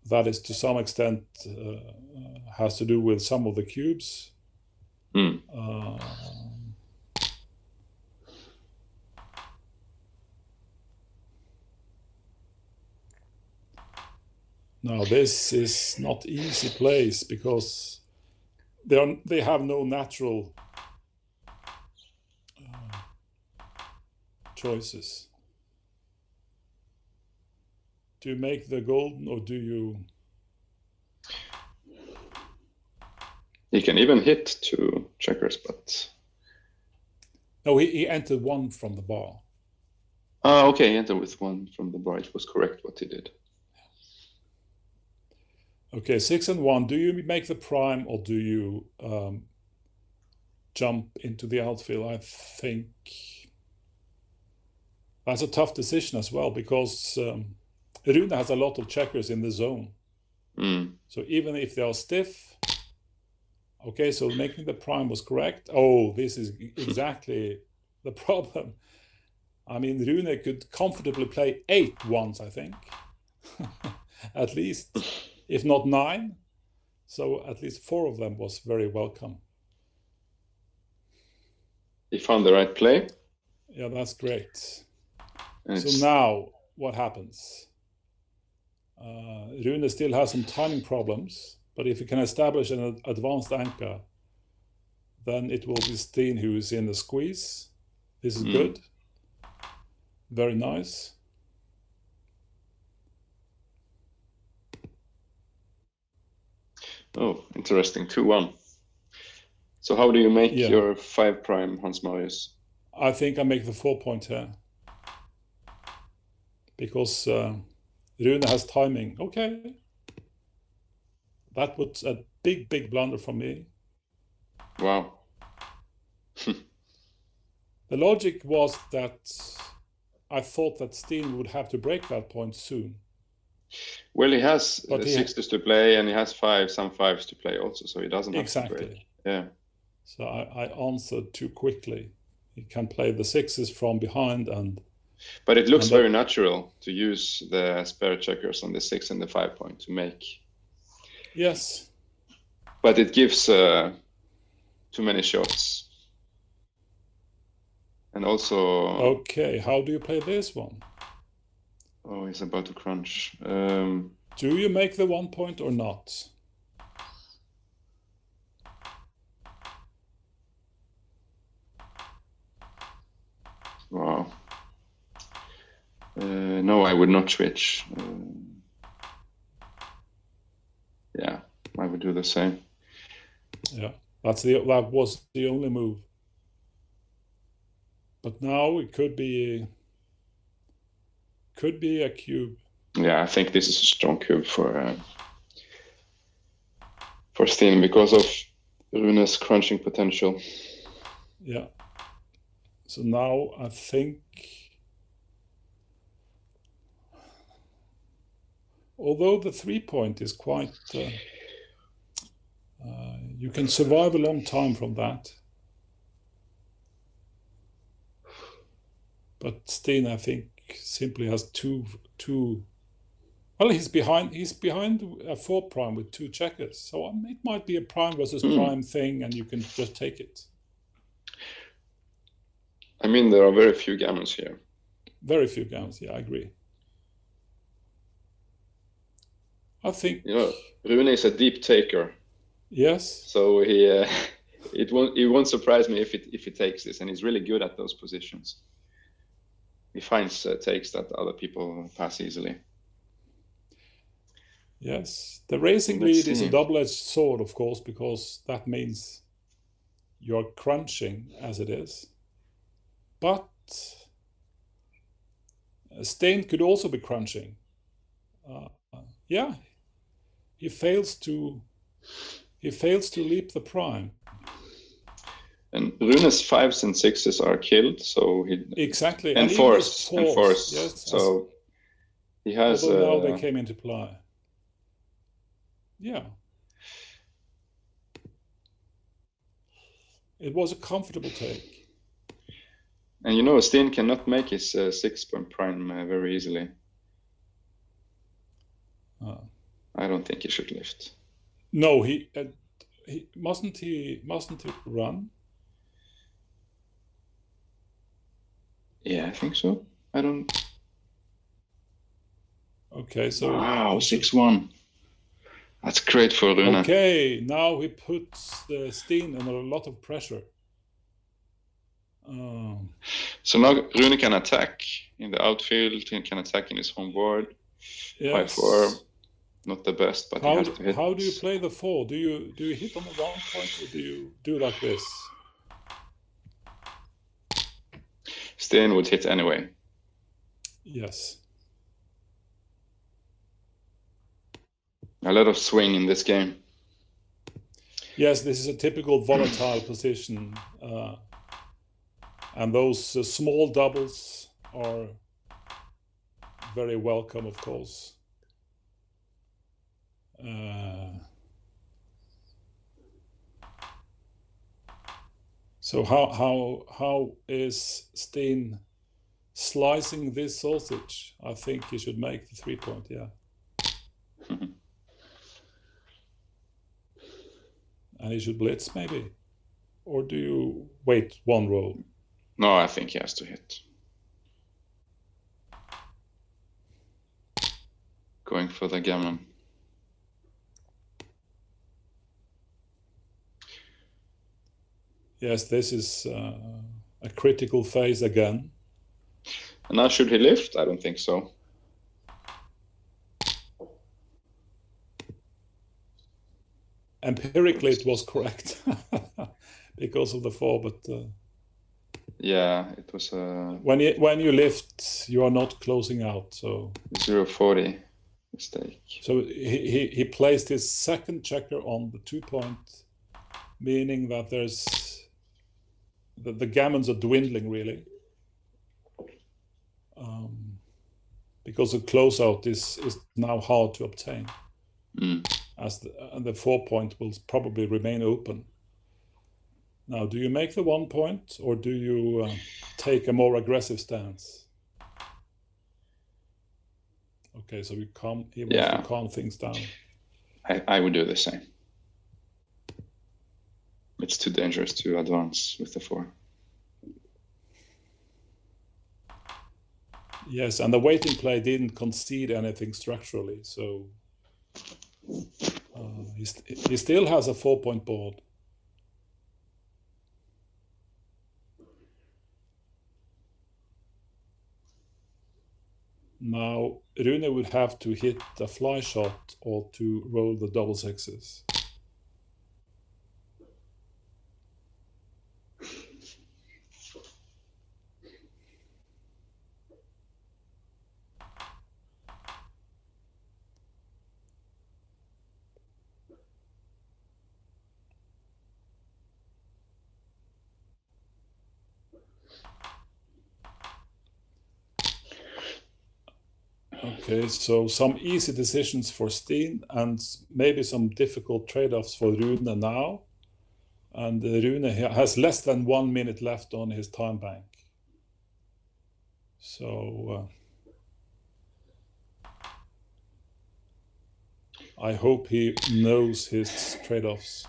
That is to some extent has to do with some of the cubes. Now this is not easy place because they have no natural choices. Do you make the golden, or do you? He can even hit 2 checkers, but no, he entered 1 from the bar. Oh, okay, he entered with 1 from the bar. It was correct what he did. Okay, 6 and 1. Do you make the prime, or do you jump into the outfield? I think that's a tough decision as well, because Rune has a lot of checkers in the zone. So even if they are stiff, Okay, so making the prime was correct. Oh, this is exactly the problem. I mean, Rune could comfortably play 8 once, I think. At least, if not 9. So at least 4 of them was very welcome. He found the right play. Yeah, that's great. And so now, what happens? Rune still has some timing problems, but if he can establish an advanced anchor, then it will be Steen who is in the squeeze. This is good. Very nice. Oh, interesting. 2-1. So how do you make your 5 prime, Hans Marius? I think I make the 4 point here. Because Rune has timing. Okay. That was a big, big blunder from me. Wow. The logic was that I thought that Steen would have to break that point soon. Well, he has 6s to play, and he has some 5s to play also, so he doesn't have to break. Yeah. So I answered too quickly. He can play the 6s from behind, but it looks very natural to use the spare checkers on the 6 and the 5 point to make. Yes. But it gives too many shots. And also... Okay, how do you play this one? Oh, he's about to crunch. Do you make the 1 point or not? Wow. No, I would not switch. Yeah, I would do the same. Yeah, that was the only move. But now it could be a cube. Yeah, I think this is a strong cube for Steen because of Rune's crunching potential. Yeah. So now I think, although the 3 point is quite, you can survive a long time from that. But Steen, I think, simply has two. Well, he's behind a 4 prime with 2 checkers, so it might be a prime versus prime thing, and you can just take it. I mean, there are very few gammons here. Very few gammons, yeah, I agree. I think... Rune is a deep taker. Yes. So it won't surprise me if he takes this, and he's really good at those positions. He finds takes that other people pass easily. Yes, the racing lead is a double-edged sword, of course, because that means you're crunching as it is. But Steen could also be crunching. Yeah, he fails to leap the prime. And Rune's 5s and 6s are killed, so he exactly and 4s. Yes, so he has. Although now they came into play. Yeah, it was a comfortable take. And Steen cannot make his 6 point prime very easily. I don't think he should lift. No, he mustn't he run? Yeah, I think so. I don't. Okay, so wow, 6-1. That's great for Rune. Okay, now he puts Steen under a lot of pressure. So now Rune can attack in the outfield. He can attack in his home board. Yes. 5-4, not the best, but he has to hit. How do you play the 4? Do you hit on the round point, or do you do like this? Steen would hit anyway. Yes. A lot of swing in this game. Yes, this is a typical volatile position. And those small doubles are very welcome, of course. So how is Steen slicing this sausage? I think he should make the 3-point. Yeah. And he should blitz maybe, or do you wait one row? No, I think he has to hit. Going for the gammon. Yes, this is a critical phase again. And now should he lift? I don't think so. Empirically, it was correct because of the 4, but yeah, it was when you lift, you are not closing out. So 0.40 mistake. So he placed his second checker on the 2-point, meaning that the gammons are dwindling really, because the closeout is now hard to obtain. As the 4-point will probably remain open. Now, do you make the 1-point, or do you take a more aggressive stance? Okay, so he wants to calm things down. I would do the same. It's too dangerous to advance with the 4. Yes, and the waiting play didn't concede anything structurally, so he still has a 4-point board. Now, Rune would have to hit a fly shot or to roll the double 6s. Okay, so some easy decisions for Steen and maybe some difficult trade-offs for Rune now. And Rune has less than 1 minute left on his time bank. So I hope he knows his trade-offs.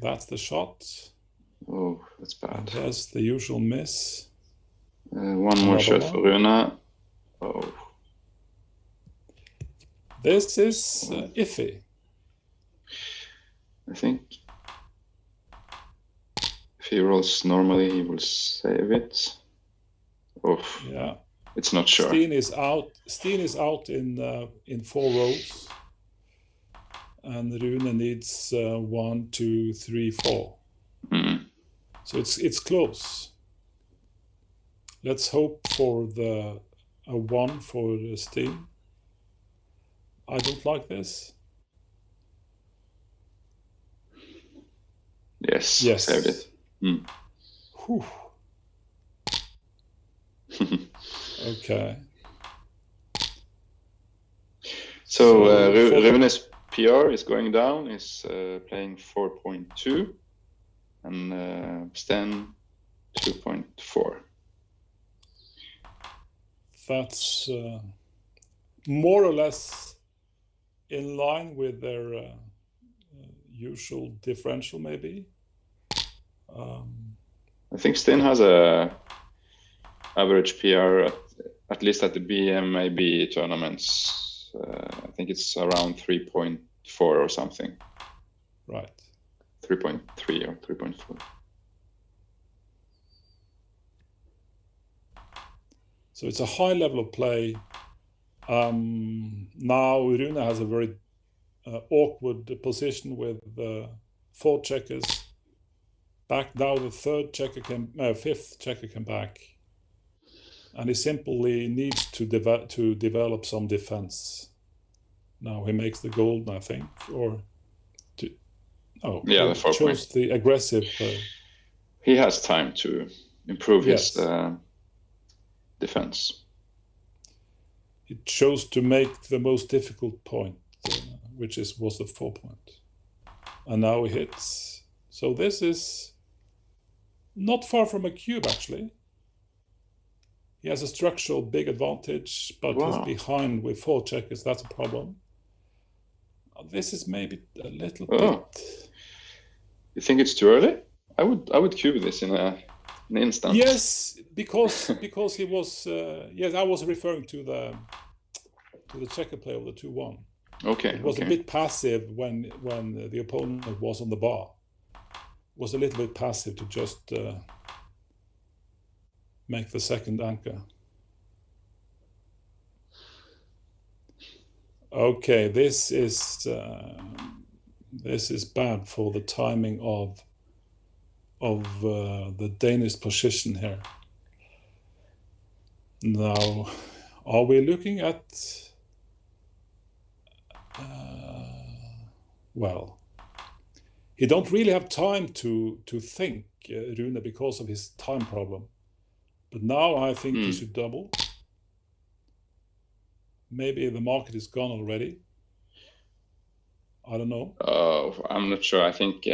That's the shot. Oh, that's bad. There's the usual miss. One more shot for Rune. Oh. This is iffy. I think if he rolls normally, he will save it. Oh, yeah. It's not sure. Steen is out. Steen is out in 4 rows. And Rune needs 1, 2, 3, 4. So it's close. Let's hope for a 1 for Steen. I don't like this. Yes. Saved it. Whew. Okay. So Rune's PR is going down. Is playing 4.2, and Steen 2.4. That's more or less in line with their usual differential, maybe. I think Steen has a average PR at least at the BMAB tournaments. I think it's around 3.4 or something. Right. 3.3 or 3.4. So it's a high level of play. Now Rune has a very awkward position with 4 checkers. Back now the 5th checker came back. And he simply needs to develop some defense. Now he makes the golden, I think, or the 4 chose the aggressive. He has time to improve his defense. It chose to make the most difficult point, which was the 4 point. And now he hits. So this is not far from a cube, actually. He has a structural big advantage, but Wow. he's behind with 4 checkers. That's a problem. This is maybe a little bit. You think it's too early? I would cube this in an instant. Yes, because he was. Yes, I was referring to the checker play of the 2-1. Okay. It was a bit passive when the opponent was on the bar. It was a little bit passive to just make the second anchor. Okay, this is bad for the timing of the Danish position here. Now, are we looking at? Well, he don't really have time to think, Rune, because of his time problem. But now I think he should double. Maybe the market is gone already. I don't know. I'm not sure. I think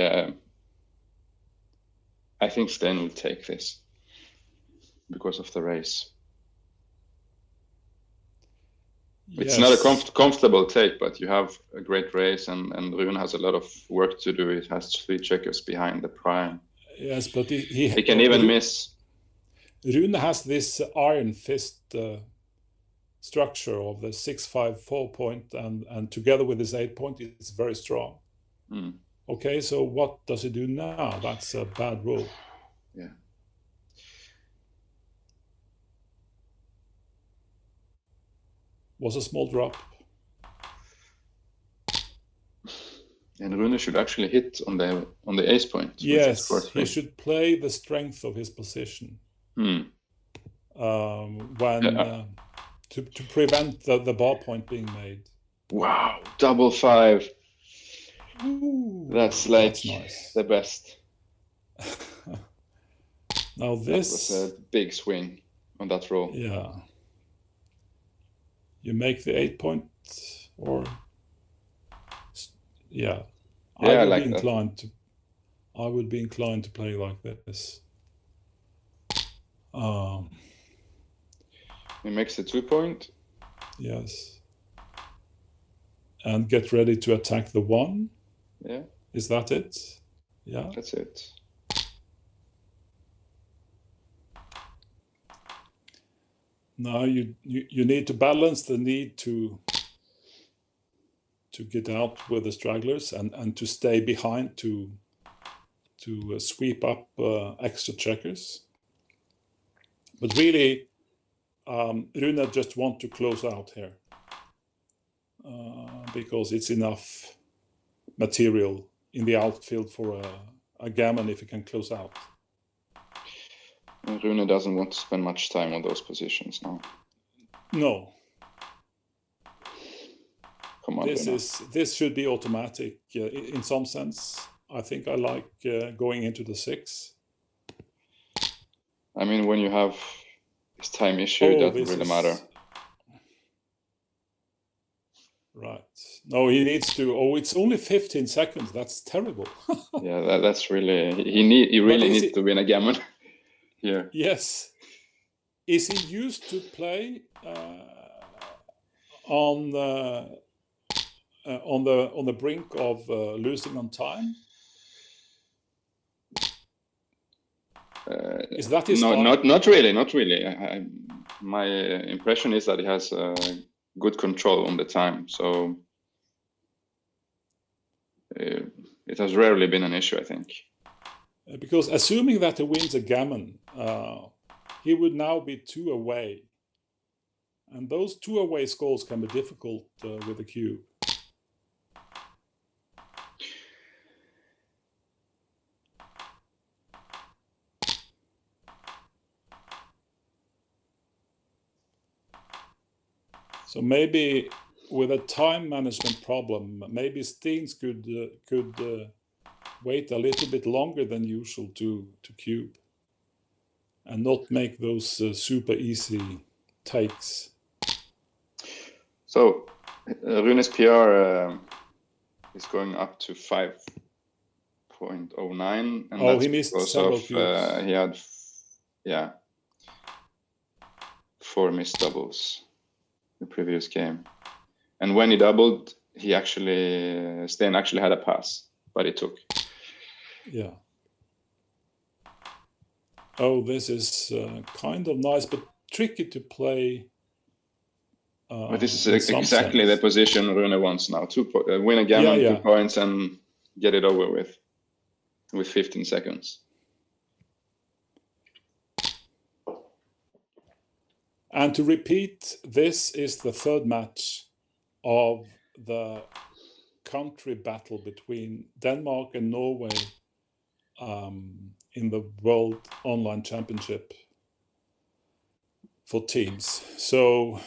Steen will take this because of the race. Yes. It's not a comfortable take, but you have a great race, and Rune has a lot of work to do. It has 3 checkers behind the prime. Yes, but he can even miss. Rune has this iron fist structure of the 6-5 4 point, and together with his 8 point, it's very strong. Okay, so what does he do now? That's a bad rule. Yeah. Was a small drop. And Rune should actually hit on the ace point. Yes, he should play the strength of his position. To prevent the bar point being made. Wow, double 5. Ooh, that's nice. The best. Now this was a big swing on that roll. Yeah. You make the 8 point, or I would be inclined to play like this. He makes the 2 point. Yes. And get ready to attack the 1. Yeah. Is that it? Yeah. That's it. Now you need to balance the need to get out with the stragglers and to stay behind to sweep up extra checkers. But really, Rune just want to close out here because it's enough material in the outfield for a gammon if he can close out. Rune doesn't want to spend much time on those positions now. No. Come on, this should be automatic in some sense. I think I like going into the 6. I mean, when you have this time issue, it doesn't really matter. Right. No, he needs to. Oh, it's only 15 seconds. That's terrible. Yeah, that's really. He really needs to win a gammon. Yeah. Yes. Is he used to play on the brink of losing on time? Is that his style? Not really. My impression is that he has good control on the time, so it has rarely been an issue, I think. Because assuming that he wins a gammon, he would now be 2 away, and those 2 away scores can be difficult with the cube. So maybe with a time management problem, maybe Steens could wait a little bit longer than usual to cube. and not make those super easy takes. So Rune's PR is going up to 5.09, and that's he missed because several of cubes. he had 4 missed doubles the previous game, and when he doubled, Steen actually had a pass, but he took. Yeah. Oh, this is kind of nice, but tricky to play. But this is exactly the position Rune wants now. Win a gammon, 2 points, and get it over with 15 seconds. And to repeat, this is the third match of the country battle between Denmark and Norway in the World Online Championship for teams. So,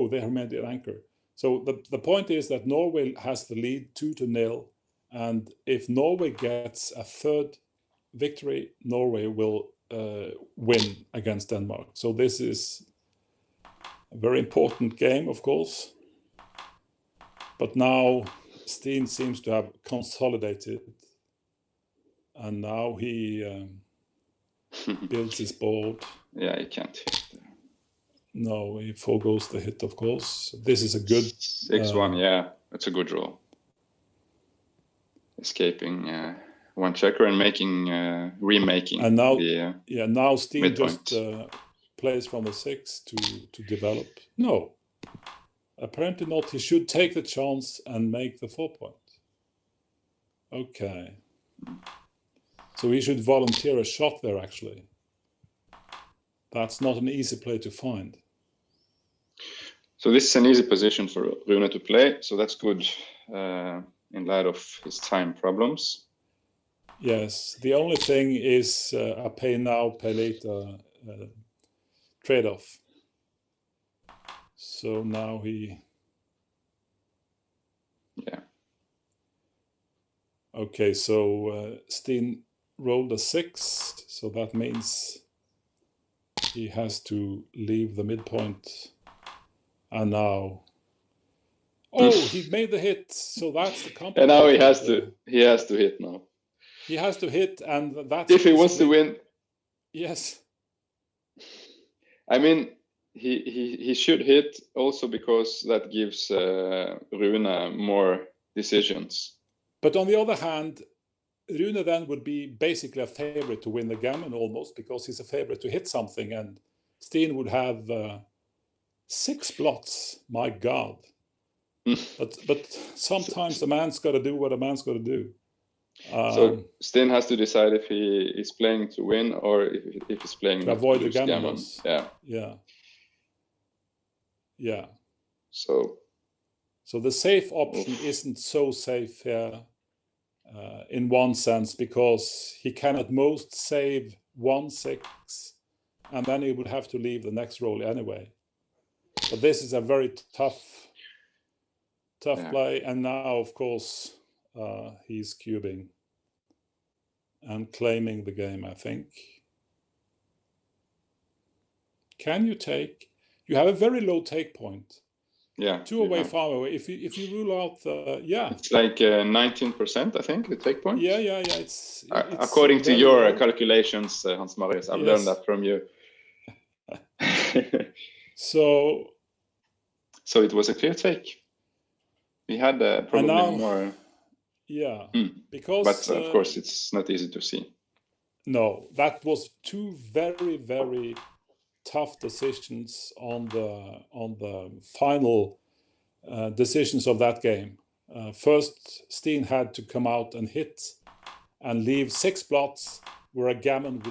they have made it anchor. So the point is that Norway has the lead 2-0, and if Norway gets a third victory, Norway will win against Denmark. So this is a very important game, of course. But now Steen seems to have consolidated, and now he builds his board. Yeah, he can't hit there. No, he forgoes the hit, of course. This is a good 6-1. Yeah, that's a good draw. Escaping 1 checker and remaking. And now, the now Steen midpoint. just plays from the 6 to develop. No, apparently not. He should take the chance and make the 4 point. Okay. So he should volunteer a shot there, actually. That's not an easy play to find. So this is an easy position for Rune to play, so that's good in light of his time problems. Yes, the only thing is a pay now, pay later trade-off. So now he... Yeah. Okay, so Steen rolled a 6, so that means he has to leave the midpoint. And now... Oh, he made the hit, so that's the complicated. And now he has to hit now. He has to hit, and that's... If he wants to win. Yes. I mean, he should hit also because that gives Rune more decisions. But on the other hand, Rune then would be basically a favorite to win the gammon almost, because he's a favorite to hit something, and Steen would have 6 blots. My God. But sometimes a man's got to do what a man's got to do. So Steen has to decide if he is playing to win or if he's playing to avoid the gammon. Yeah. So the safe option isn't so safe here in one sense, because he can at most save 1-6, and then he would have to leave the next roll anyway. But this is a very tough play, and now of course he's cubing and claiming the game, I think. Can you take? You have a very low take point. Yeah. 2 away, 5 away. If you rule out the it's like 19%, I think, the take point. Yeah. It's according to your calculations, Hans Marius. I've learned that from you. So it was a clear take. We had probably more. Yeah, because. But of course, it's not easy to see. No, that was 2 very, very tough decisions on the final decisions of that game. First, Steen had to come out and hit and leave 6 blots where a gammon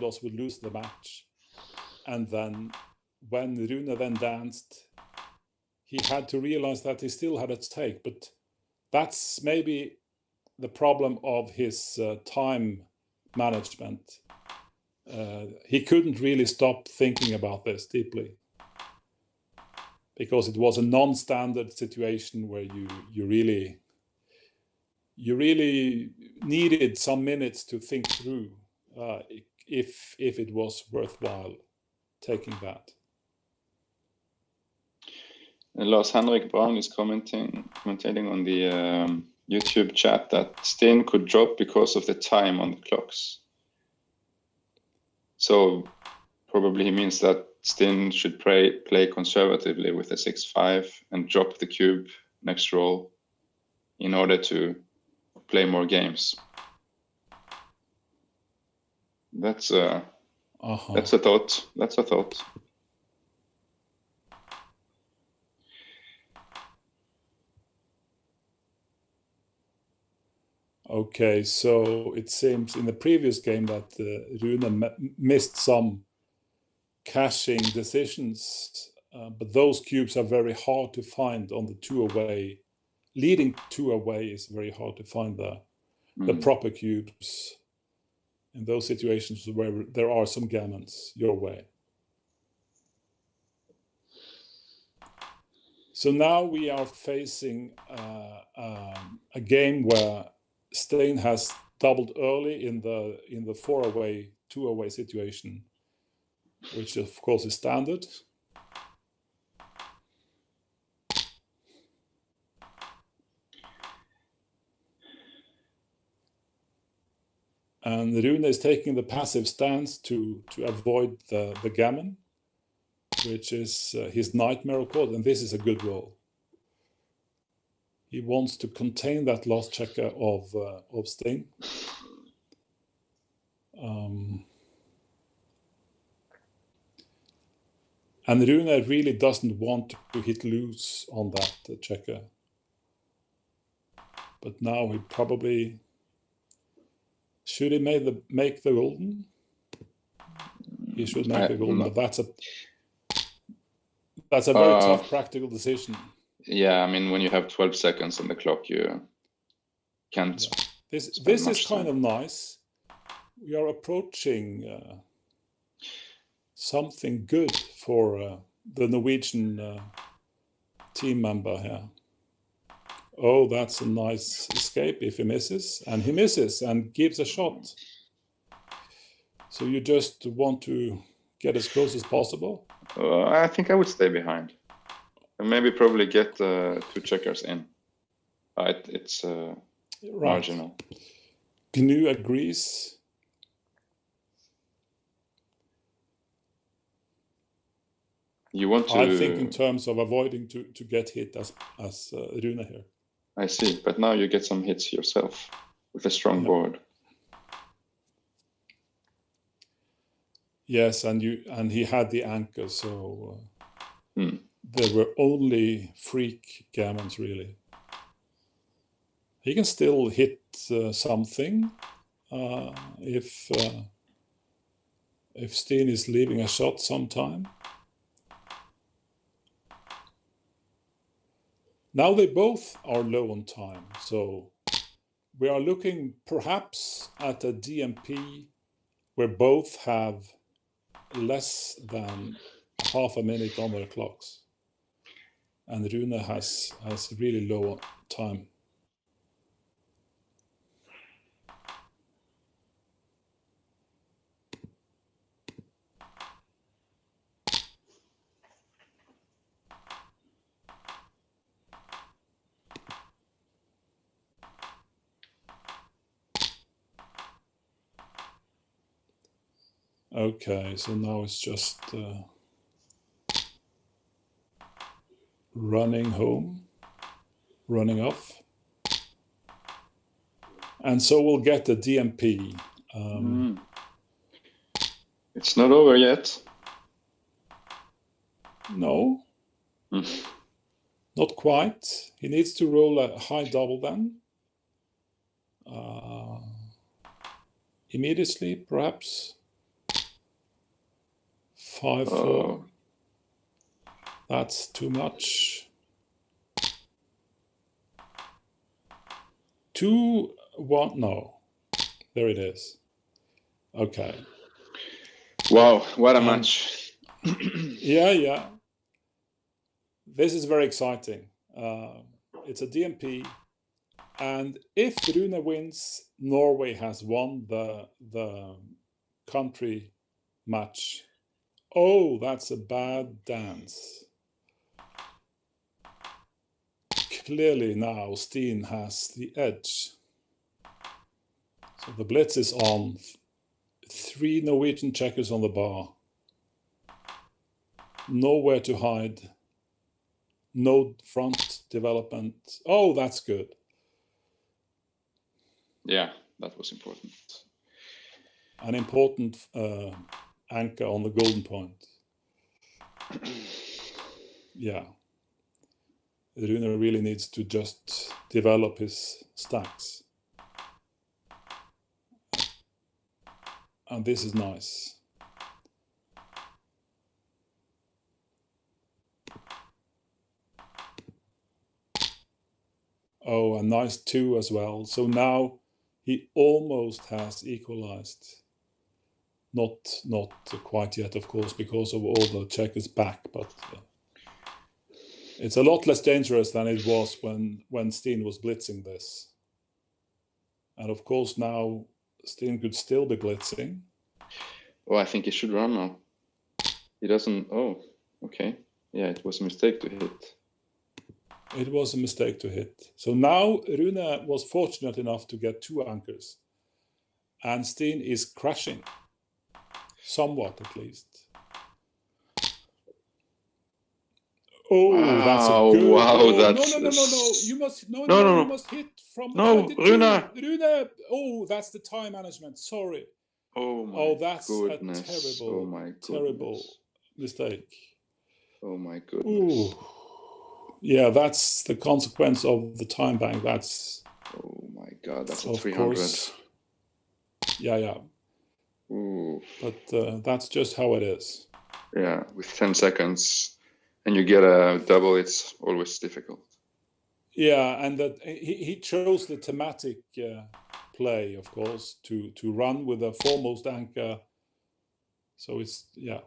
loss would lose the match. And then when Rune then danced, he had to realize that he still had a take. But that's maybe the problem of his time management. He couldn't really stop thinking about this deeply, because it was a non-standard situation where you really needed some minutes to think through. if it was worthwhile taking that. Lars Henrik Brown is commenting on the YouTube chat that Steen could drop because of the time on the clocks. So probably he means that Steen should play conservatively with a 6-5 and drop the cube next roll in order to play more games. That's a thought. That's a thought. Okay, so it seems in the previous game that Rune missed some caching decisions, but those cubes are very hard to find on the 2-away. Leading 2-away is very hard to find the proper cubes in those situations where there are some gammons your way. So now we are facing a game where Steen has doubled early in the 4-away, 2-away situation, which of course is standard. And Rune is taking the passive stance to avoid the gammon, which is his nightmare of course, and this is a good roll. He wants to contain that last checker of Steen. And Rune really doesn't want to hit loose on that checker. But now he probably... Should he make the golden? He should make the golden, but that's a very tough practical decision. Yeah, I mean, when you have 12 seconds on the clock, you can't. Yeah. This is kind of nice. We are approaching something good for the Norwegian team member here. Oh, that's a nice escape if he misses. And he misses and gives a shot. So you just want to get as close as possible? I think I would stay behind. And maybe probably get 2 checkers in. It's marginal. GNU agrees. You want to... I think in terms of avoiding to get hit as Rune here. I see, but now you get some hits yourself with a strong board. Yes, and he had the anchor, so there were only freak gammons really. He can still hit something if Steen is leaving a shot sometime. Now they both are low on time, so we are looking perhaps at a DMP where both have less than half a minute on their clocks. And Rune has really low time. Okay, so now it's just running home, running off. And so we'll get the DMP. It's not over yet. No, not quite. He needs to roll a high double then. Immediately, perhaps. 5-4. That's too much. 2-1. No, there it is. Okay. Wow, what a match! Yeah. This is very exciting. It's a DMP, and if Rune wins, Norway has won the country match. Oh, that's a bad dance. Clearly now Steen has the edge. So the blitz is on. 3 Norwegian checkers on the bar. Nowhere to hide. No front development. Oh, that's good. Yeah, that was important. An important anchor on the golden point. Yeah. Rune really needs to just develop his stacks. And this is nice. Oh, a nice 2 as well. So now he almost has equalized. Not quite yet, of course, because of all the checkers back, but it's a lot less dangerous than it was when Steen was blitzing this. And of course now Steen could still be blitzing. Oh, I think he should run now. He doesn't. Oh, okay. Yeah, it was a mistake to hit. It was a mistake to hit. So now Rune was fortunate enough to get 2 anchors. And Steen is crashing. Somewhat, at least. Oh, wow, that's a good... Wow, oh, that's... No. You must... No, No. You must hit from the no, 22. Rune. Oh, that's the time management. Sorry. Oh, my that's goodness. A terrible, oh, my terrible mistake. Oh, my goodness. Ooh. Yeah, that's the consequence of the time bank. That's... Oh, my God, that's a of 300. Course. Yeah. Ooh. But that's just how it is. Yeah, with 10 seconds and you get a double, it's always difficult. Yeah, and that he chose the thematic play, of course, to run with a foremost anchor. So it's, yeah.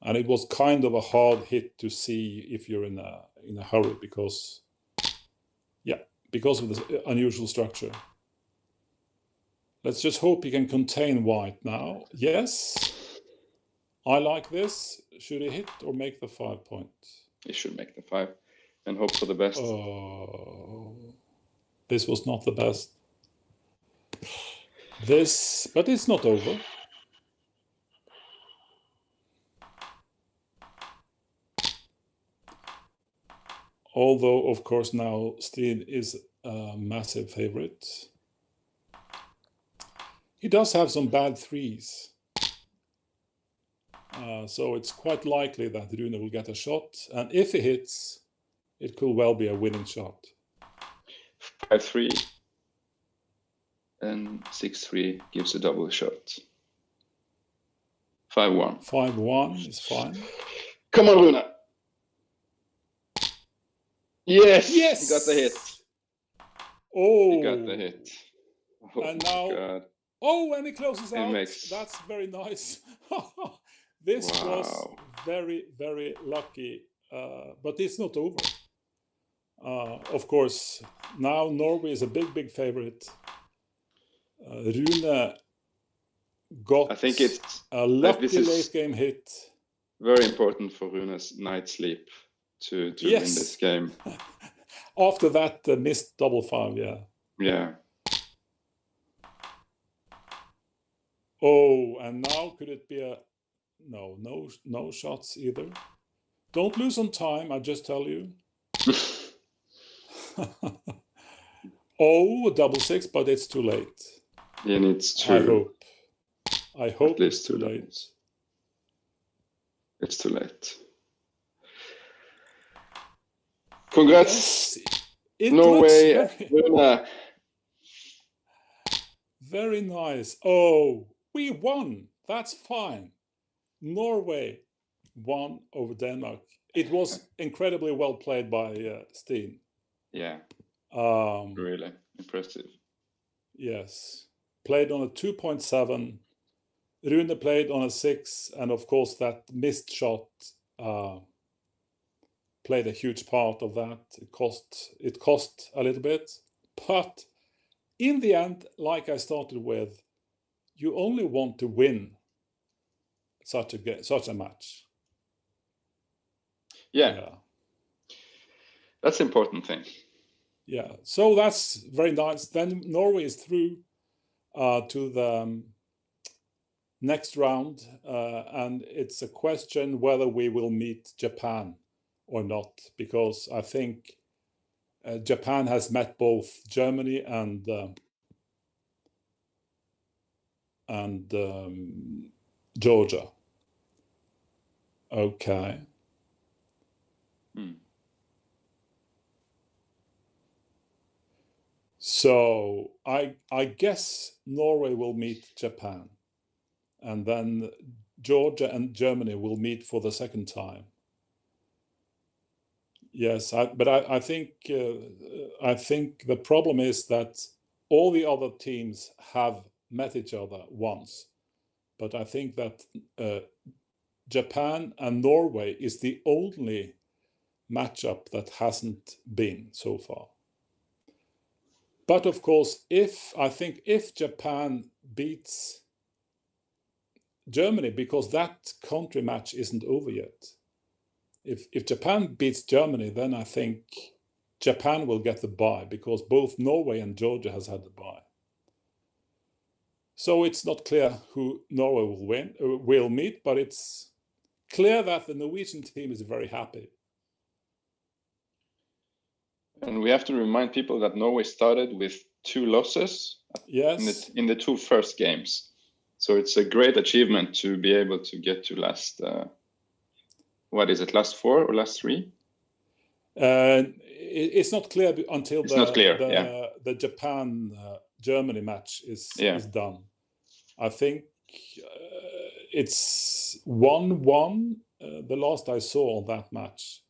And it was kind of a hard hit to see if you're in a hurry because of the unusual structure. Let's just hope he can contain white now. Yes, I like this. Should he hit or make the 5 point? He should make the 5 and hope for the best. This was not the best. But it's not over. Although, of course, now Steen is a massive favorite. He does have some bad 3s. So it's quite likely that Rune will get a shot. And if he hits, it could well be a winning shot. 5-3 and 6-3 gives a double shot. 5-1. 5-1 is fine. Come on, Rune. Yes! He got the hit. Oh! He got the hit. Oh, and now... God. Oh, and he closes He out. makes... That's very nice. This was very, very lucky. But it's not over. Of course, now Norway is a big favorite. Rune got I think it's a lucky late game hit. Very important for Rune's night sleep to win this game. After that missed double 5, yeah. Yeah. Oh, and now could it be a... No shots either. Don't lose on time, I just tell you. Oh, double 6, but it's too late. He needs to... I hope it's too late. It's too late. Congrats, yes, Norway, Rune. Very nice. Oh, we won. That's fine. Norway won over Denmark. It was incredibly well played by Steen. Yeah. Really impressive. Yes. Played on a 2.7. Rune played on a 6, and of course that missed shot played a huge part of that. It cost a little bit. But in the end, like I started with, you only want to win such a match. Yeah. That's an important thing. Yeah, so that's very nice. Then Norway is through to the next round, and it's a question whether we will meet Japan or not, because I think Japan has met both Germany and Georgia. Okay. So I guess Norway will meet Japan, and then Georgia and Germany will meet for the second time. Yes, but I think the problem is that all the other teams have met each other once, but I think that Japan and Norway is the only matchup that hasn't been so far. But of course, if Japan beats Germany, because that country match isn't over yet. If Japan beats Germany, then I think Japan will get the bye, because both Norway and Georgia has had the bye. So it's not clear who Norway will meet, but it's clear that the Norwegian team is very happy. And we have to remind people that Norway started with 2 losses in the 2 first games. So it's a great achievement to be able to get to last, last 4 or last 3? It's not clear until the Japan-Germany match is done. I think it's 1-1, the last I saw on that match.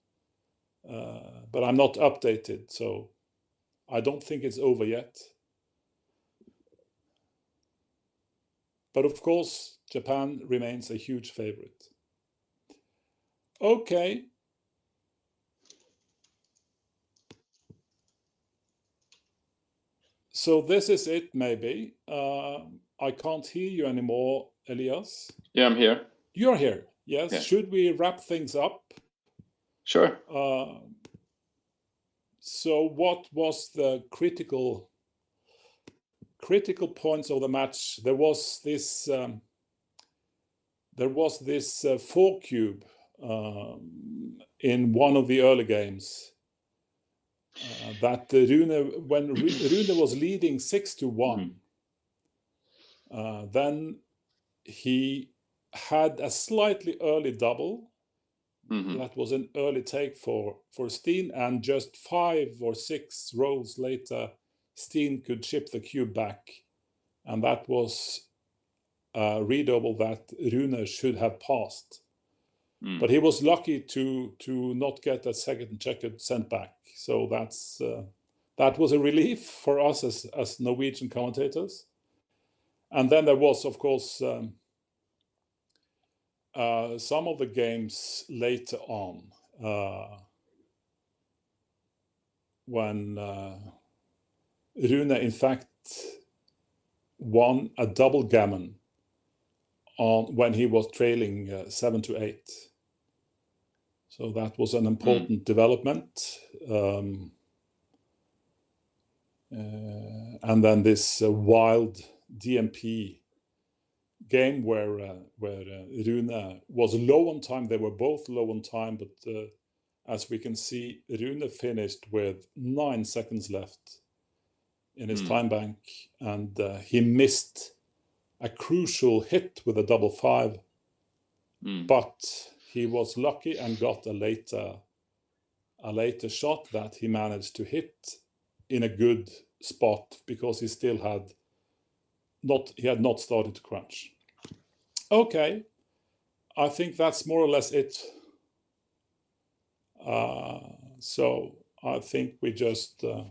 But I'm not updated, so I don't think it's over yet. But of course, Japan remains a huge favorite. Okay. So this is it, maybe. I can't hear you anymore, Elias. Yeah, I'm here. You're here, yes. Yeah. Should we wrap things up? Sure. So what was the critical points of the match? There was this 4-cube in one of the early games that Rune, when Rune was leading 6-1, then he had a slightly early double. That was an early take for Steen, and just 5 or 6 rows later, Steen could chip the cube back, and that was a redouble that Rune should have passed. But he was lucky to not get a second checkered sent back. So that was a relief for us as Norwegian commentators. And then there was, of course, some of the games later on when Rune, in fact, won a double gammon when he was trailing 7-8. So that was an important development. And then this wild DMP game where Rune was low on time. They were both low on time, but as we can see, Rune finished with 9 seconds left in his time bank, and he missed a crucial hit with a double 5, but he was lucky and got a later shot that he managed to hit in a good spot, because he still had not started to crunch. Okay, I think that's more or less it. So I think we just